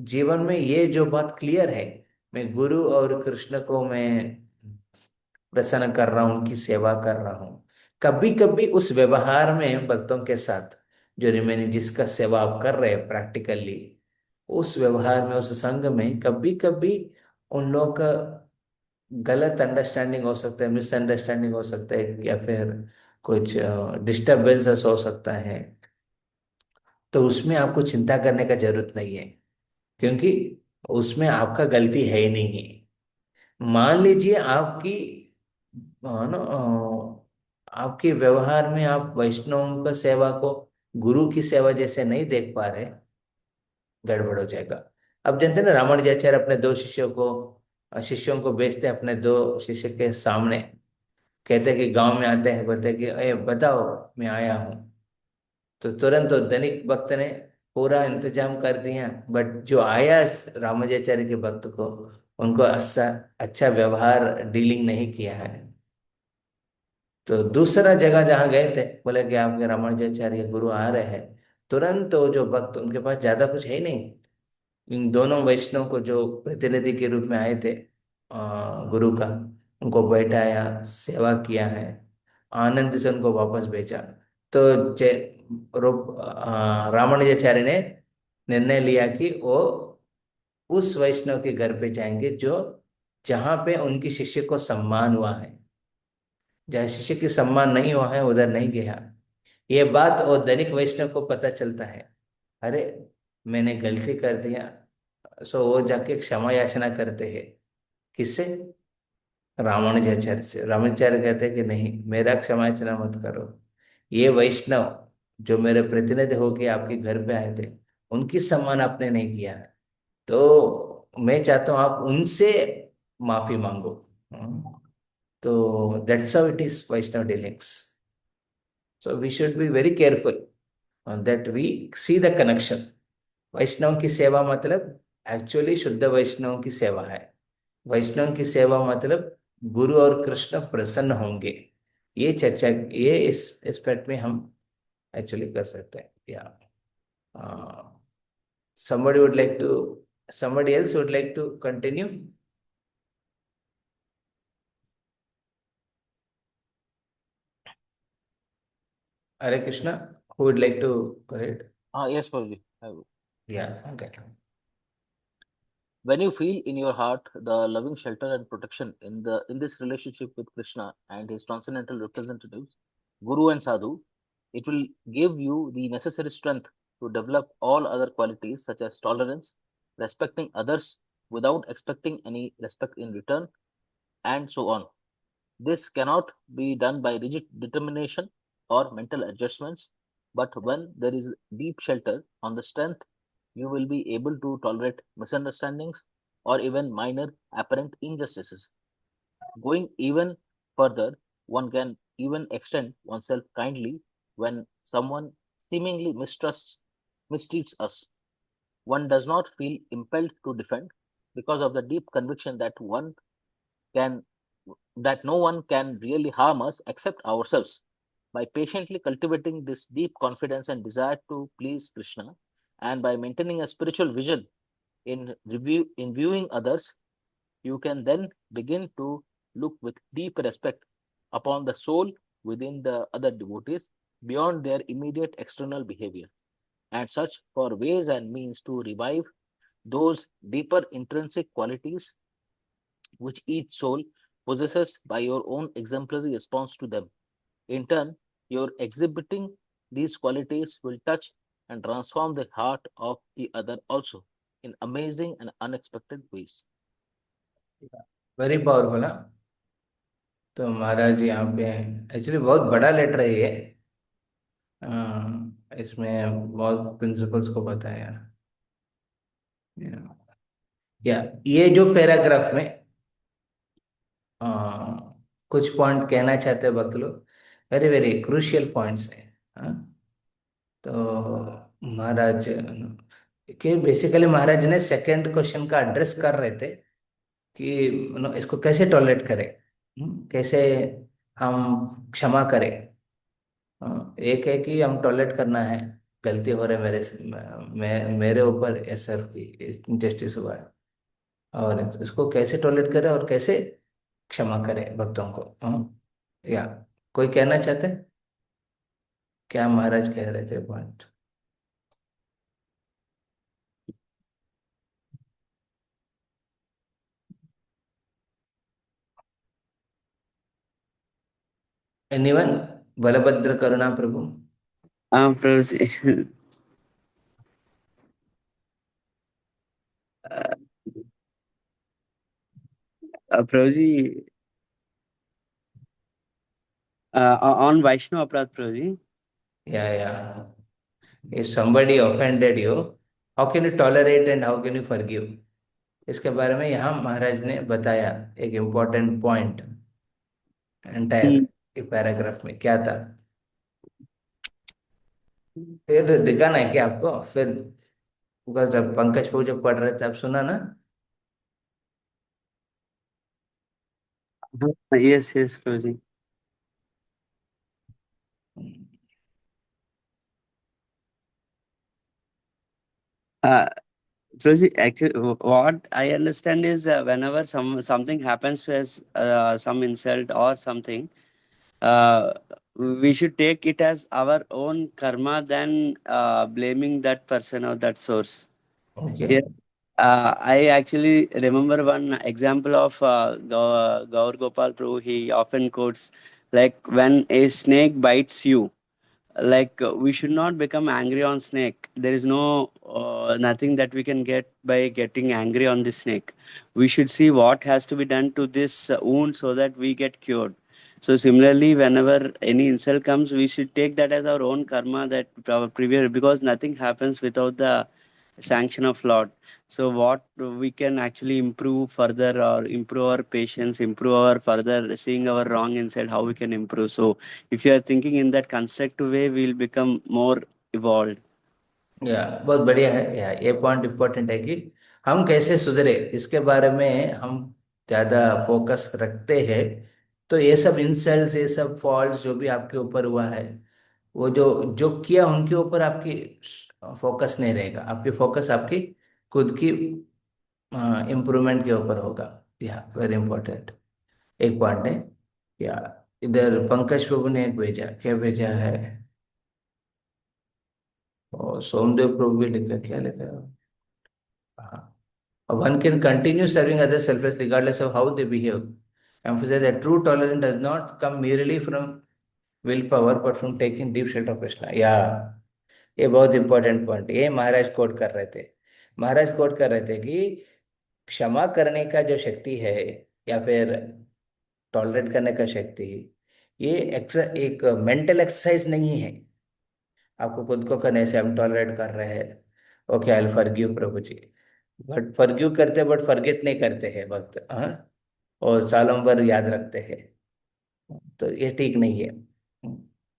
जीवन में ये जो बात क्लियर है, मैं गुरु और कृष्ण को मैं प्रसन्न कर रहा हूँ, उनकी सेवा कर रहा हूँ, कभी कभी उस व्यवहार में भक्तों के साथ जो रिमेनिंग जिसका सेवा आप कर रहे हैं प्रैक्टिकली, उस व्यवहार में, उस संग में कभी कभी उन लोगों का गलत अंडरस्टैंडिंग हो सकता है, मिसअंडरस्टैंडिंग हो सकता है, या फिर कुछ डिस्टरबेंसेस हो सकता है। तो उसमें आपको चिंता करने का जरूरत नहीं है, क्योंकि उसमें आपका गलती है ही नहीं। मान लीजिए आपकी, ना, आपके व्यवहार में आप वैष्णव का सेवा को गुरु की सेवा जैसे नहीं देख पा रहे, गड़बड़ हो जाएगा। अब जानते हैं ना, रामानुजाचार्य अपने दो शिष्यों को भेजते हैं अपने दो शिष्य के सामने, कहते हैं कि गांव में आते हैं, बोलते हैं कि अरे बताओ, मैं आया हूँ। तो तुरंत तो धनिक भक्त ने पूरा इंतजाम कर दिया, बट जो आया रामानुजाचार्य के भक्त को, उनको अच्छा अच्छा व्यवहार डीलिंग नहीं किया है। तो दूसरा जगह जहाँ गए थे, बोले कि आपके रामानुजाचार्य गुरु आ रहे हैं, तुरंत तो जो भक्त, उनके पास ज्यादा कुछ है ही नहीं, इन दोनों वैष्णव को जो प्रतिनिधि के रूप में आए थे गुरु का, उनको बैठाया, सेवा किया है, आनंद से उनको वापस भेजा। तो रामानुजाचार्य ने निर्णय लिया कि वो उस वैष्णव के घर पे जाएंगे जो, जहां पे उनकी शिष्य को सम्मान हुआ है। जहाँ शिष्य की सम्मान नहीं हुआ है उधर नहीं गया। ये बात और धनिक वैष्णव को पता चलता है, अरे मैंने गलती कर दिया, सो वो जाके क्षमा याचना करते हैं। किससे? रामानुजाचार्य से। रामानुजाचार्य कहते हैं कि नहीं, मेरा क्षमा याचना मत करो, ये वैष्णव जो मेरे प्रतिनिधि होके आपके घर पे आए थे, उनकी सम्मान आपने नहीं किया, तो मैं चाहता हूँ आप उनसे माफी मांगो। तो that's how it is Vaishnava dealings. So we should be very careful that we see the connection. Vaishnava की सेवा मतलब एक्चुअली शुद्ध वैष्णव की सेवा है। वैष्णव की सेवा मतलब गुरु और कृष्ण प्रसन्न होंगे, ये चर्चा, ये इस एस्पेक्ट में हम एक्चुअली कर सकते हैं। या somebody would like to, somebody else would like to continue? Hare Krishna, who would like to go ahead?
Yes, Prabhuji. I will.
Yeah, okay.
When you feel in your heart the loving shelter and protection in this relationship with Krishna and his transcendental representatives, Guru and Sadhu, it will give you the necessary strength to develop all other qualities such as tolerance, respecting others without expecting any respect in return, and so on. This cannot be done by rigid determination or mental adjustments, but when there is deep shelter on the strength, you will be able to tolerate misunderstandings or even minor apparent injustices. Going even further, one can even extend oneself kindly when someone seemingly mistreats us. One does not feel impelled to defend because of the deep conviction can that no one can really harm us except ourselves. By patiently cultivating this deep confidence and desire to please Krishna, and by maintaining a spiritual vision in viewing others, you can then begin to look with deep respect upon the soul within the other devotees beyond their immediate external behavior, and search for ways and means to revive those deeper intrinsic qualities which each soul possesses by your own exemplary response to them. In turn, your exhibiting these qualities will touch and transform the heart of the other also in amazing and unexpected ways.
Very powerful है। तो महाराज यहाँ पे actually बहुत बड़ा letter है ये। इसमें बहुत प्रिंसिपल्स को बताया। या ये जो पैराग्राफ में अ, कुछ पॉइंट कहना चाहते हैं भक्त लोग, वेरी वेरी क्रूशियल पॉइंट्स हैं। हाँ? तो महाराज कि बेसिकली महाराज ने सेकंड क्वेश्चन का एड्रेस कर रहे थे कि इसको कैसे टॉलरेट करें, कैसे हम क्षमा करें। एक है कि हम टॉलरेट करना है, गलती हो रही मेरे से, मेरे ऊपर ऐसा जस्टिस हुआ है, और इसको कैसे टॉलरेट करें और कैसे क्षमा करें भक्तों को। या कोई कहना चाहते हैं? क्या महाराज कह रहे थे point? Anyone? Balbhadra Karuna Prabhu.
Prabhuji, Prabhuji, on Vaishnava Aparadh, Prabhuji.
Yeah. If somebody offended you, how can you tolerate and how can you forgive? इसके बारे में यहाँ महाराज ने बताया एक इम्पोर्टेंट पॉइंट एंटायर पैराग्राफ में। क्या था फिर दिखाना है क्या आपको? फिर जब पंकज प्रभु जब पढ़ रहे थे आप सुना ना?
Yes, Prabhuji. Prabhuji, actually, what I understand is whenever something happens with some insult or something, uh, we should take it as our own karma than blaming that person or that source.
Okay.
I actually remember one example of Gaur Gopal Prabhu. He often quotes, like, when a snake bites you, like we should not become angry on snake. There is no nothing that we can get by getting angry on the snake. We should see what has to be done to this wound so that we get cured. So similarly, whenever any insult comes, we should take that as our own karma, that our previous, because nothing happens without the sanction of Lord. So what we can actually improve further, or improve our patience, improve our further seeing our wrong inside, how we can improve. So if you are thinking in that constructive way, we'll become more evolved.
या बहुत बढ़िया है। या ये point important है कि हम कैसे सुधरे, इसके बारे में हम ज्यादा फोकस रखते हैं। तो ये सब इंसल्ट्स, ये सब फॉल्ट्स जो भी आपके ऊपर हुआ है, वो जो जो किया उनके ऊपर आपकी फोकस नहीं रहेगा। आपकी फोकस आपकी खुद की इम्प्रूवमेंट के ऊपर होगा। या वेरी इंपॉर्टेंट एक पॉइंट है। या इधर पंकज प्रभु ने एक भेजा, क्या भेजा है, और सोमदेव प्रभु भी लिखा, क्या लिखा है? हाँ, one can continue serving others selflessly regardless of how they behave. Emphasize that true tolerance does not come merely from willpower but from taking deep shelter of Krishna. Yeah, ये बहुत इंपॉर्टेंट पॉइंट, ये महाराज coat कर रहे थे। महाराज coat कर रहे थे कि क्षमा करने का जो शक्ति है, या फिर टॉलरेट करने का शक्ति, ये एक मेंटल एक्सरसाइज नहीं है। आपको खुद को करने से हम टॉलरेट कर रहे हैं, okay I will forgive Prabhu ji, but forgive करते बट फॉरगेट नहीं करते हैं वक्त, हाँ, और सालों भर याद रखते हैं। तो ये ठीक नहीं है।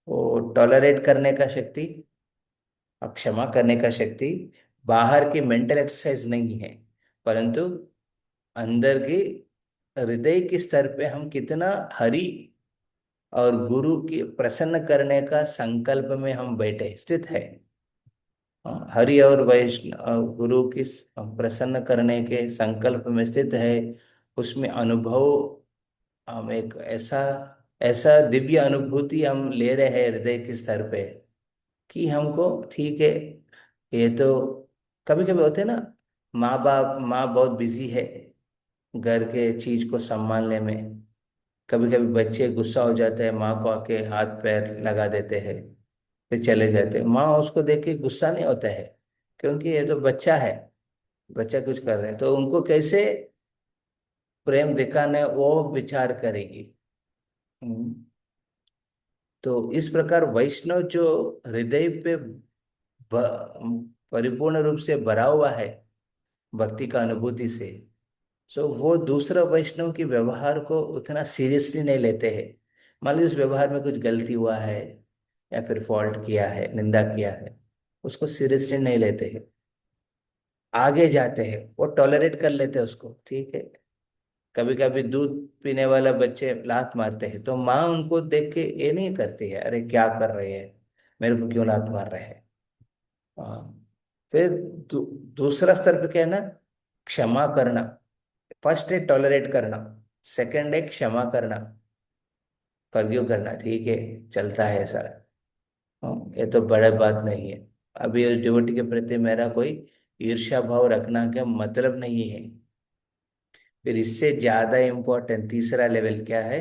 वो टॉलरेट करने का शक्ति और क्षमा करने का शक्ति बाहर की मेंटल एक्सरसाइज नहीं है, परंतु अंदर की हृदय के स्तर पे हम कितना हरि और गुरु की प्रसन्न करने का संकल्प में हम बैठे स्थित है। हरि और वैष्णव गुरु की प्रसन्न करने के संकल्प में स्थित है। उसमें अनुभव, हम एक ऐसा ऐसा दिव्य अनुभूति हम ले रहे हैं हृदय के स्तर पे कि हमको ठीक है। ये तो कभी कभी होते हैं ना, माँ बहुत बिजी है घर के चीज को संभालने में। कभी कभी बच्चे गुस्सा हो जाते हैं, माँ को आके हाथ पैर लगा देते हैं, फिर चले जाते हैं। माँ उसको देख के गुस्सा नहीं होता है, क्योंकि ये तो बच्चा है, बच्चा कुछ कर रहे हैं, तो उनको कैसे प्रेम दिखाना है वो विचार करेगी। हम्म, तो इस प्रकार वैष्णव जो हृदय पे परिपूर्ण रूप से भरा हुआ है भक्ति का अनुभूति से, सो वो दूसरा वैष्णव की व्यवहार को उतना सीरियसली नहीं लेते हैं। मान लीजिए उस व्यवहार में कुछ गलती हुआ है, या फिर फॉल्ट किया है, निंदा किया है, उसको सीरियसली नहीं लेते हैं, आगे जाते हैं, वो टॉलरेट कर लेते हैं उसको, ठीक है। कभी कभी दूध पीने वाला बच्चे लात मारते हैं, तो माँ उनको देख के ये नहीं करती है, अरे क्या कर रहे हैं, मेरे को क्यों लात मार रहे हैं। हाँ, फिर दूसरा स्तर पे क्या है ना, क्षमा करना। फर्स्ट है टॉलरेट करना, सेकंड है क्षमा करना, फॉरगिव करना, ठीक है, चलता है ऐसा। हाँ, ये तो बड़ा बात नहीं है। अभी उस डिवोटी के प्रति मेरा कोई ईर्ष्या भाव रखना का मतलब नहीं है। फिर इससे ज्यादा इम्पोर्टेंट तीसरा लेवल क्या है,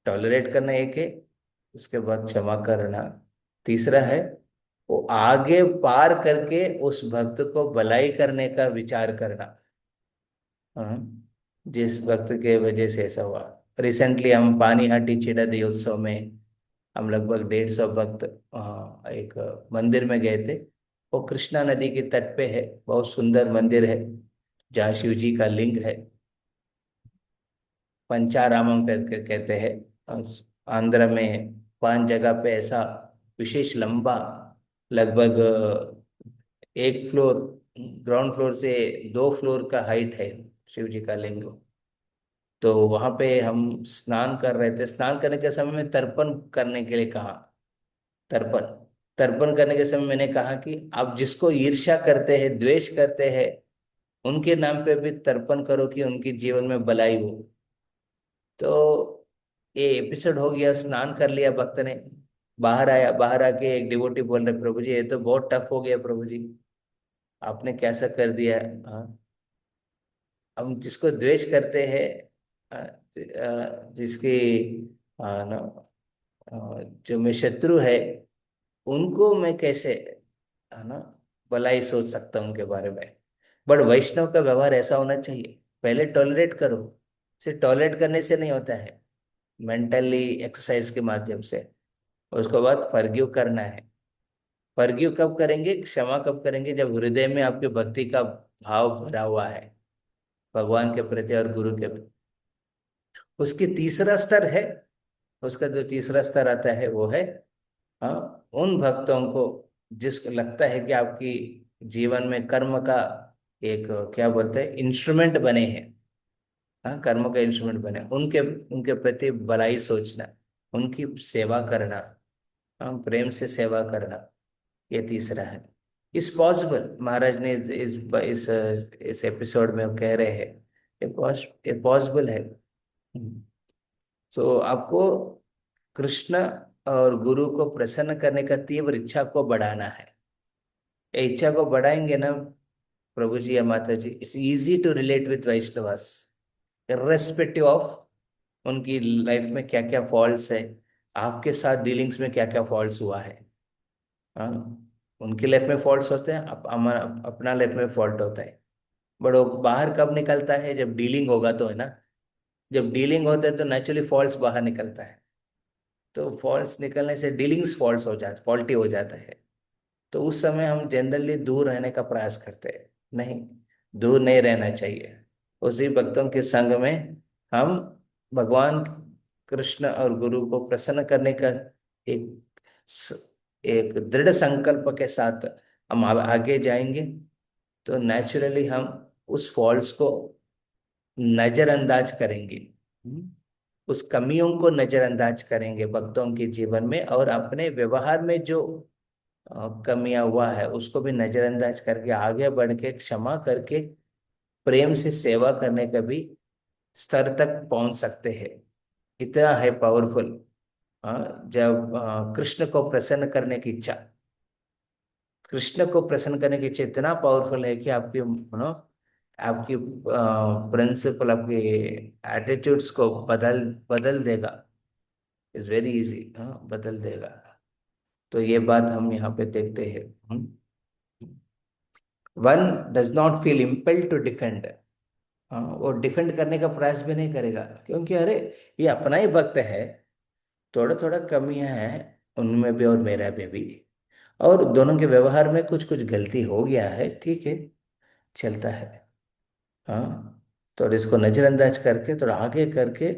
टॉलरेट करना एक है, उसके बाद क्षमा करना तीसरा है, वो आगे पार करके उस भक्त को भलाई करने का विचार करना। हाँ, जिस भक्त के वजह से ऐसा हुआ। रिसेंटली हम पानीहाटी चिड़ादी उत्सव में हम लगभग 150 भक्त एक मंदिर में गए थे। वो कृष्णा नदी के तट पे है, बहुत सुंदर मंदिर है, जहाँ शिव जी का लिंग है। पंचारामम करके कहते हैं। और आंध्र में 5 जगह पे ऐसा विशेष लंबा, लगभग एक फ्लोर, ग्राउंड फ्लोर से 2 फ्लोर का हाइट है शिव जी का लिंग। तो वहां पे हम स्नान कर रहे थे। स्नान करने के समय में तर्पण करने के लिए कहा। तर्पण तर्पण करने के समय मैंने कहा कि आप जिसको ईर्ष्या करते हैं, द्वेष करते हैं, उनके नाम पे भी तर्पण करो कि उनके जीवन में भलाई हो। तो ये एपिसोड हो गया, स्नान कर लिया भक्त ने, बाहर आया, बाहर आके एक डिवोटी बोल रहे, प्रभु जी ये तो बहुत टफ हो गया प्रभु जी, आपने कैसा कर दिया। हाँ, हम जिसको द्वेष करते हैं, जिसकी ना, जो मैं शत्रु है, उनको मैं कैसे, है ना, भलाई सोच सकता हूँ उनके बारे में। बट वैष्णव का व्यवहार ऐसा होना चाहिए, पहले टॉलरेट करो। सिर्फ टॉलरेट करने से नहीं होता है, मेंटली एक्सरसाइज के माध्यम से। उसके बाद फॉरगिव करना है। फॉरगिव कब करेंगे, क्षमा कब करेंगे, जब हृदय में आपके भक्ति का भाव भरा हुआ है भगवान के प्रति और गुरु के प्रति। उसकी तीसरा स्तर है, उसका जो तीसरा स्तर आता है वो है, उन भक्तों को जिसको लगता है कि आपकी जीवन में कर्म का एक क्या बोलते हैं इंस्ट्रूमेंट बने हैं, हाँ कर्म का इंस्ट्रूमेंट बने, उनके उनके प्रति भलाई सोचना, उनकी सेवा करना, हाँ प्रेम से सेवा करना, ये तीसरा है। इस पॉसिबल महाराज ने इस एपिसोड में वो कह रहे हैं, ये पॉसिबल है। तो आपको कृष्ण और गुरु को प्रसन्न करने का तीव्र इच्छा को बढ़ाना है। ये इच्छा को बढ़ाएंगे ना प्रभु जी या Mata ji, it's easy to relate with Vaishnavas, irrespective of उनकी लाइफ में क्या क्या फॉल्ट्स है, आपके साथ डीलिंग्स में क्या क्या फॉल्ट्स हुआ है। हाँ उनकी लाइफ में फॉल्ट्स होते हैं, हमारा अपना लाइफ में फॉल्ट होता है। बट वो बाहर कब निकलता है, जब डीलिंग होगा तो, है ना। जब डीलिंग होता है तो नेचुरली फॉल्ट्स बाहर निकलता है। तो फॉल्ट्स निकलने से डीलिंग्स फॉल्ट्स हो जाता, फॉल्टी हो जाता है। तो उस समय हम जनरली दूर रहने का प्रयास करते हैं। नहीं, दूर नहीं रहना चाहिए। उसी भक्तों के संग में हम भगवान कृष्ण और गुरु को प्रसन्न करने का एक एक दृढ़ संकल्प के साथ हम आगे जाएंगे, तो नेचुरली हम उस फॉल्ट्स को नजरअंदाज करेंगे। उस कमियों को नजरअंदाज करेंगे भक्तों के जीवन में, और अपने व्यवहार में जो कमियां हुआ है उसको भी नजरअंदाज करके आगे बढ़ के क्षमा करके प्रेम से सेवा करने का भी स्तर तक पहुंच सकते हैं। इतना है पावरफुल। जब कृष्ण को प्रसन्न करने की इच्छा, कृष्ण को प्रसन्न करने की इच्छा इतना पावरफुल है कि आपकी आपकी प्रिंसिपल, आपके एटीट्यूड्स को बदल बदल देगा। इज वेरी इजी, बदल देगा। तो ये बात हम यहाँ पे देखते हैं। One does not feel impelled to defend, वो डिफेंड करने का प्रयास भी नहीं करेगा, क्योंकि अरे ये अपना ही भक्त है, थोड़ा थोड़ा कमियां हैं उनमें भी और मेरा में भी, और दोनों के व्यवहार में कुछ कुछ गलती हो गया है, ठीक है, चलता है। हाँ तो इसको नजरअंदाज करके थोड़ा आगे करके,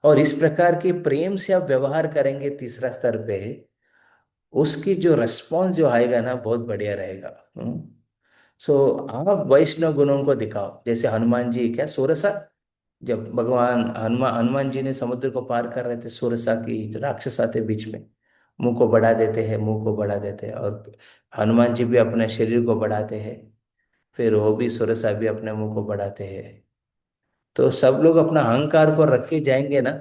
और इस प्रकार के प्रेम से आप व्यवहार करेंगे तीसरा स्तर पे, उसकी जो रिस्पॉन्स जो आएगा ना बहुत बढ़िया रहेगा। सो आप वैष्णव गुणों को दिखाओ, जैसे हनुमान जी क्या सोरसा, जब भगवान हनुमान जी ने समुद्र को पार कर रहे थे, सोरसा की जो राक्षस आते बीच में, मुंह को बढ़ा देते हैं, मुंह को बढ़ा देते हैं, और हनुमान जी भी अपने शरीर को बढ़ाते हैं, फिर वो भी सुरसा भी अपने मुंह को बढ़ाते हैं। तो सब लोग अपना अहंकार को रख के जाएंगे ना,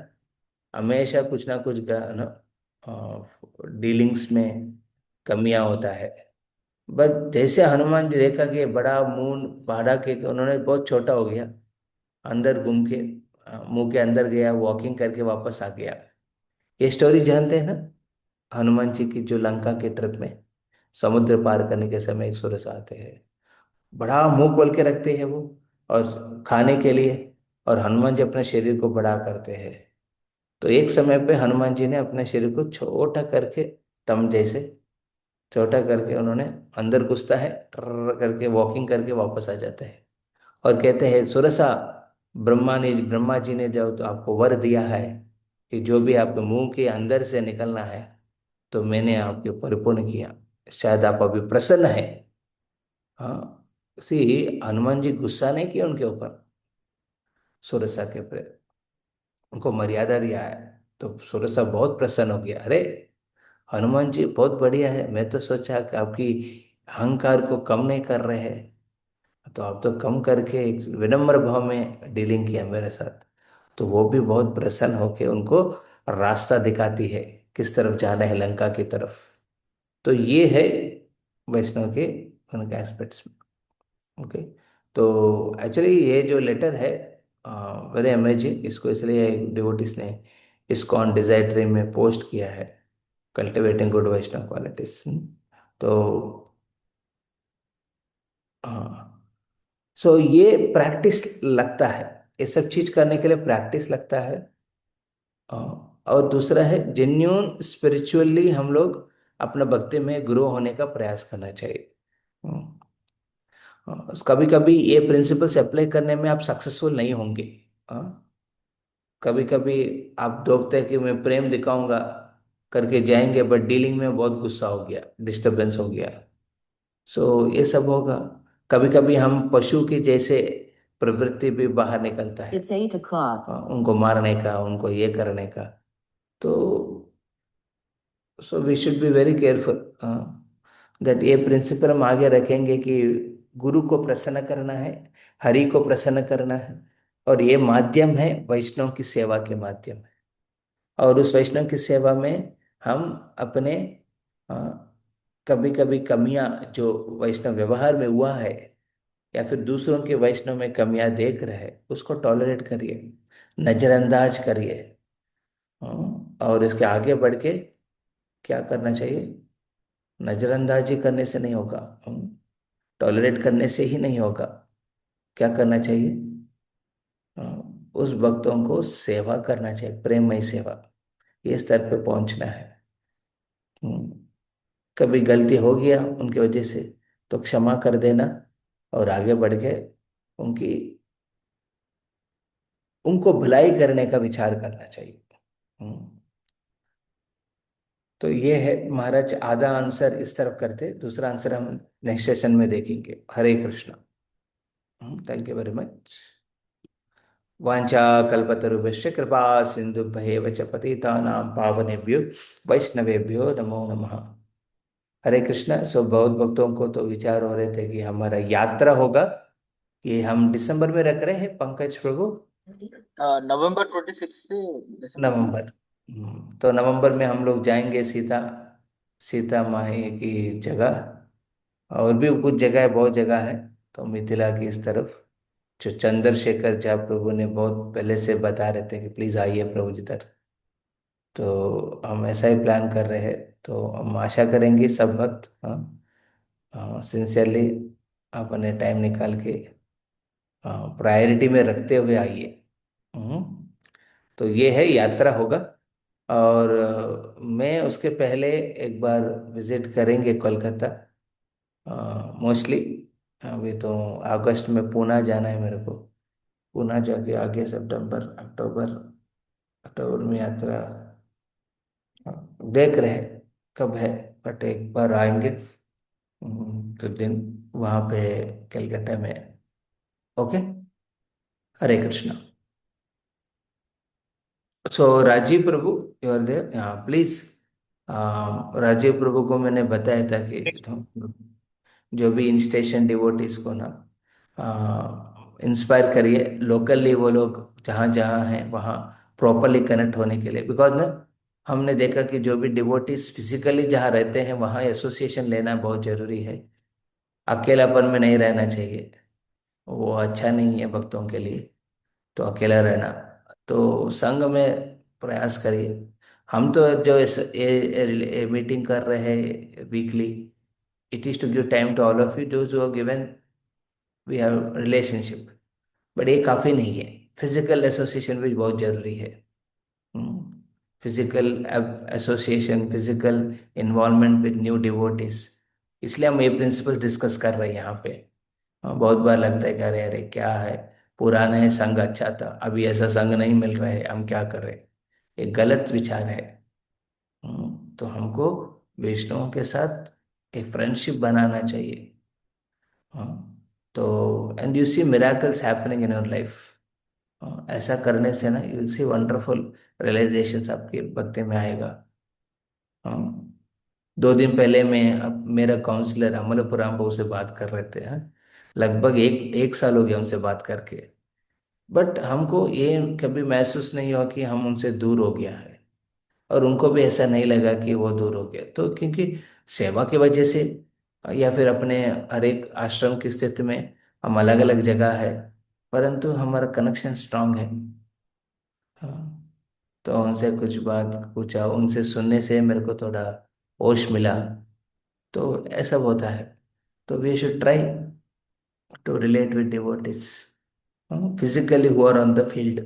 हमेशा कुछ ना कुछ ना डीलिंग्स में कमियां होता है। बट जैसे हनुमान जी देखा कि बड़ा मुंह बढ़ा के उन्होंने बहुत छोटा हो गया, अंदर घूम के मुंह के अंदर गया, वॉकिंग करके वापस आ गया। ये स्टोरी जानते हैं ना, हनुमान जी की जो लंका के ट्रिप में समुद्र पार करने के समय एक सुरस आते हैं, बड़ा मुंह खोल के रखते हैं वो और खाने के लिए, और हनुमान जी अपने शरीर को बड़ा करते हैं। तो एक समय पे हनुमान जी ने अपने शरीर को छोटा करके, तम जैसे छोटा करके उन्होंने अंदर घुसता है, ट्र करके वॉकिंग करके वापस आ जाता है, और कहते हैं सुरसा, ब्रह्मा जी ने जो तो आपको वर दिया है कि जो भी आपके मुंह के अंदर से निकलना है, तो मैंने आपके परिपूर्ण किया, शायद आप अभी प्रसन्न है। हाँ सी हनुमान जी गुस्सा नहीं किया उनके ऊपर, सुरसा के ऊपर उनको मर्यादा दिया है। तो सुरसा बहुत प्रसन्न हो गया, अरे हनुमान जी बहुत बढ़िया है, मैं तो सोचा कि आपकी अहंकार को कम नहीं कर रहे हैं, तो आप तो कम करके एक विनम्र भाव में डीलिंग किया मेरे साथ। तो वो भी बहुत प्रसन्न होके उनको रास्ता दिखाती है किस तरफ जाना है, लंका की तरफ। तो ये है वैष्णव के उनके एस्पेक्ट्स में। ओके, तो एक्चुअली ये जो लेटर है वेरी अमेजिंग, इसको इसलिए डिवोटिस ने इस्कॉन डिजायर ड्रीम में पोस्ट किया है, कल्टिवेटिंग गुड वैष्णव क्वालिटीज। तो हाँ, सो ये प्रैक्टिस लगता है, ये सब चीज करने के लिए प्रैक्टिस लगता है। और दूसरा है जेन्यून स्पिरिचुअली हम लोग अपना भक्ति में ग्रो होने का प्रयास करना चाहिए। कभी कभी ये प्रिंसिपल्स अप्लाई करने में आप सक्सेसफुल नहीं होंगे। कभी कभी आप देखते हैं कि मैं प्रेम दिखाऊंगा करके जाएंगे, बट डीलिंग में बहुत गुस्सा हो गया, डिस्टरबेंस हो गया। सो ये सब होगा। कभी कभी हम पशु के जैसे प्रवृत्ति भी बाहर निकलता है।
It's 8 o'clock.
उनको मारने का, उनको ये करने का। तो so we should be very careful that ये प्रिंसिपल हम आगे रखेंगे कि गुरु को प्रसन्न करना है, हरि को प्रसन्न करना है, और ये माध्यम है वैष्णव की सेवा के माध्यम है। और उस वैष्णव की सेवा में हम अपने कभी कभी कमियां जो वैष्णव व्यवहार में हुआ है या फिर दूसरों के वैष्णव में कमियां देख रहे हैं, उसको टॉलरेट करिए, नजरअंदाज करिए। और इसके आगे बढ़ के क्या करना चाहिए? नजरअंदाजी करने से नहीं होगा, टॉलरेट करने से ही नहीं होगा। क्या करना चाहिए? उस भक्तों को सेवा करना चाहिए, प्रेममय सेवा। ये स्तर पे पहुंचना है। कभी गलती हो गया उनकी वजह से तो क्षमा कर देना, और आगे बढ़ के उनकी उनको भलाई करने का विचार करना चाहिए। तो ये है महाराज, आधा आंसर इस तरफ करते, दूसरा आंसर हम नेक्स्ट सेशन में देखेंगे। Hare Krishna. Thank you very much. वाञ्छा कल्पतरुभ्यश्च कृपा सिन्धुभ्येव च पतितानां पावनेभ्यो वैष्णवेभ्यो नमो नमः। हरे कृष्णा। सो बहुत भक्तों को तो विचार हो रहे थे कि हमारा यात्रा होगा, ये हम दिसंबर में रख रहे हैं पंकज प्रभु।
नवंबर 26 से दिसंबर 26।
नवंबर। तो नवंबर में हम लोग जाएंगे सीता सीता माई की जगह। और भी कुछ जगह है, बहुत जगह है। तो मिथिला की इस तरफ जो चंद्रशेखर जहाँ प्रभु ने बहुत पहले से बता रहे थे कि प्लीज आइए प्रभु जी इधर। तो हम ऐसा ही प्लान कर रहे हैं। तो हम आशा करेंगे सब भक्त सिंसियरली अपने टाइम निकाल के प्रायोरिटी में रखते हुए आइए। तो ये है, यात्रा होगा। और मैं उसके पहले एक बार विजिट करेंगे कोलकाता मोस्टली। अभी तो अगस्त में पुणे जाना है मेरे को। पुणे जाके आगे सितंबर अक्टूबर अक्टूबर में यात्रा देख रहे हैं कब है, बट एक बार आएंगे तो दिन वहाँ पे कलकत्ता में। Okay. Hare Krishna. So Rajiv Prabhu, you are there, हाँ प्लीज। राजीव प्रभु को मैंने बताया था कि जो भी इन स्टेशन डिवोटीज को ना इंस्पायर करिए, लोकली वो लोग जहाँ जहाँ हैं वहाँ प्रॉपरली कनेक्ट होने के लिए। बिकॉज ना हमने देखा कि जो भी डिवोटीज फिजिकली जहाँ रहते हैं वहाँ एसोसिएशन लेना बहुत जरूरी है। अकेलापन में नहीं रहना चाहिए, वो अच्छा नहीं है भक्तों के लिए। तो अकेला रहना, तो संघ में प्रयास करिए। हम तो जो मीटिंग कर रहे हैं weekly, it is to give time to all of you those who have given we have relationship. But ये काफी नहीं है, फिजिकल एसोसिएशन भी बहुत जरूरी है। Physical association, physical involvement with new devotees. इसलिए हम ये प्रिंसिपल्स डिस्कस कर रहे हैं यहाँ पे। बहुत बार लगता है कि अरे अरे क्या है, पुराने संघ अच्छा था, अभी ऐसा संघ नहीं मिल रहा है, हम क्या कर रहे हैं? एक गलत विचार है। तो हमको वैष्णवों के साथ एक फ्रेंडशिप बनाना चाहिए। तो and you see miracles happening in your life. ऐसा करने से ना you will see wonderful realisations आपके भक्ति में आएगा। 2 दिन पहले मैं मेरा काउंसलर अमलपुराम बाबू से बात कर रहे थे। लगभग एक साल हो गया उनसे बात करके। बट हमको ये कभी महसूस नहीं हुआ कि हम उनसे दूर हो गया है, और उनको भी ऐसा नहीं लगा कि वो दूर हो गया। तो क्योंकि सेवा की वजह से या फिर अपने हर एक आश्रम की स्थिति में हम अलग अलग जगह है, परंतु हमारा कनेक्शन स्ट्रांग है। हाँ, तो उनसे कुछ बात पूछा, उनसे सुनने से मेरे को थोड़ा होश मिला। तो ऐसा होता है। तो we should try to relate with devotees, physically who are on the field,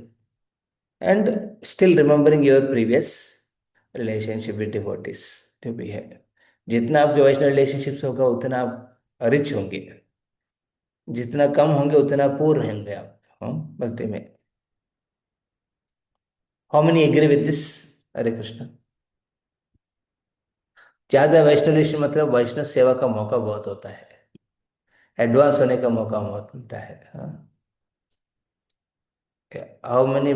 and still remembering your previous relationship with devotees to be है. जितना आपके वैष्णव रिलेशनशिप्स होगा उतना आप रिच होंगे, जितना कम होंगे उतना पूर्ण होंगे आप भक्ति में. How many agree with this? Hare Krishna. ज्यादा वैष्णव रिलेशन मतलब वैष्णव सेवा का मौका बहुत होता है, एडवांस होने का मौका बहुत मिलता है. How many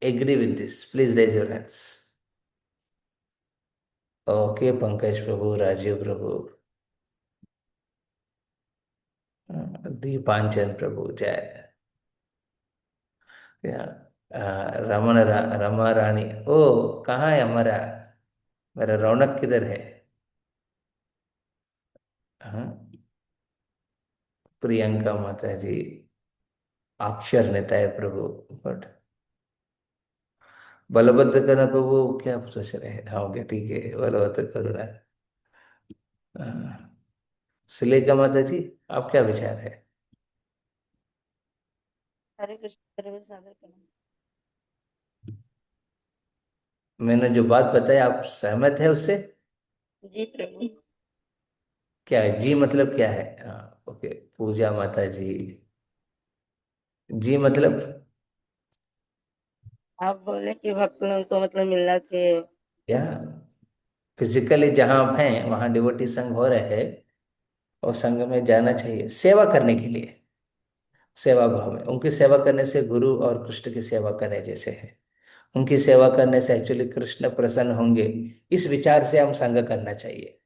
agree with this? Please raise your hands. Okay, Pankaj Prabhu, Rajiv Prabhu, Dipanchan Prabhu, जय. रमा रानी, ओ कहाँ है हमारा, मेरा रौनक किधर है? हाँ, प्रियंका माता जी, अक्षर नेता है प्रभु, बट बलभद्र करुणा प्रभु क्या सोच रहे हैं? हाँ ओके, ठीक है, बलभद्र करुणा. सुलेखा माता जी, आप क्या विचार है?
हरे कृष्ण प्रभु, सादर प्रणाम।
मैंने जो बात बताई आप सहमत है उससे?
जी प्रभु।
क्या है जी मतलब क्या है? हाँ ओके, पूजा माता जी, जी मतलब
आप बोले कि भक्त लोगों को मतलब मिलना चाहिए।
या फिजिकली जहां आप हैं वहां डिवोटी संग हो रहे हैं, और संघ में जाना चाहिए सेवा करने के लिए, सेवा भाव में. उनकी सेवा करने से गुरु और कृष्ण की सेवा करने जैसे है. उनकी सेवा करने से एक्चुअली कृष्ण प्रसन्न होंगे, इस विचार से हम संग करना चाहिए.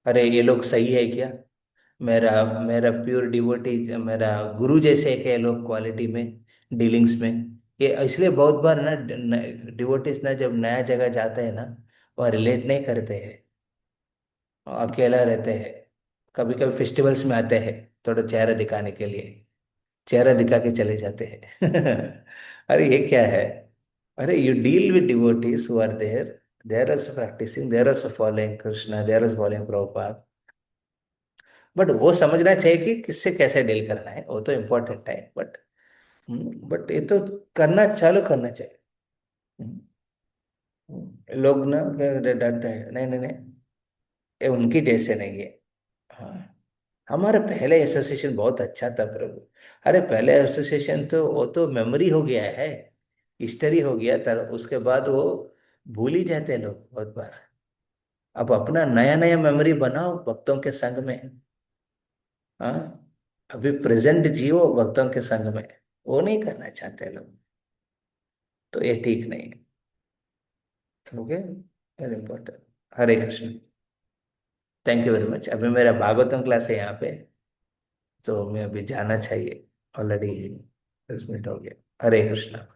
अरे ये लोग सही है क्या, मेरा मेरा प्योर डिवोटी, मेरा गुरु जैसे है क्या ये लोग क्वालिटी में, डीलिंग्स में. ये इसलिए बहुत बार ना डिवोटीज ना जब नया जगह जाते हैं ना, वह रिलेट नहीं करते हैं, अकेला रहते हैं. कभी कभी फेस्टिवल्स में आते हैं थोड़ा चेहरा दिखाने के लिए, चेहरा दिखा के चले जाते हैं. अरे ये क्या है? अरे you deal with devotees who are there, they are also practicing, they are also following Krishna, they are also following Prabhupada. But वो समझना चाहिए कि किससे कैसे डील करना है, वो तो इम्पोर्टेंट है. बट ये तो करना चालू करना चाहिए. लोग ना डरते हैं, नहीं नहीं नहीं, ये उनकी जैसे नहीं है. हाँ, हमारा पहले एसोसिएशन बहुत अच्छा था प्रभु. अरे पहले एसोसिएशन तो वो तो मेमोरी हो गया है, हिस्ट्री हो गया था, उसके बाद वो भूल ही जाते हैं लोग बहुत बार. अब अपना नया नया मेमोरी बनाओ भक्तों के संग में. हाँ, अभी प्रेजेंट जियो भक्तों के संग में, वो नहीं करना चाहते लोग, तो ये ठीक नहीं है. Okay, very important. Hare Krishna. Thank you very much. अभी मेरा भागवतम क्लास है यहाँ पे, तो मैं अभी जाना चाहिए, ऑलरेडी 10 मिनट हो गया. हरे कृष्णा.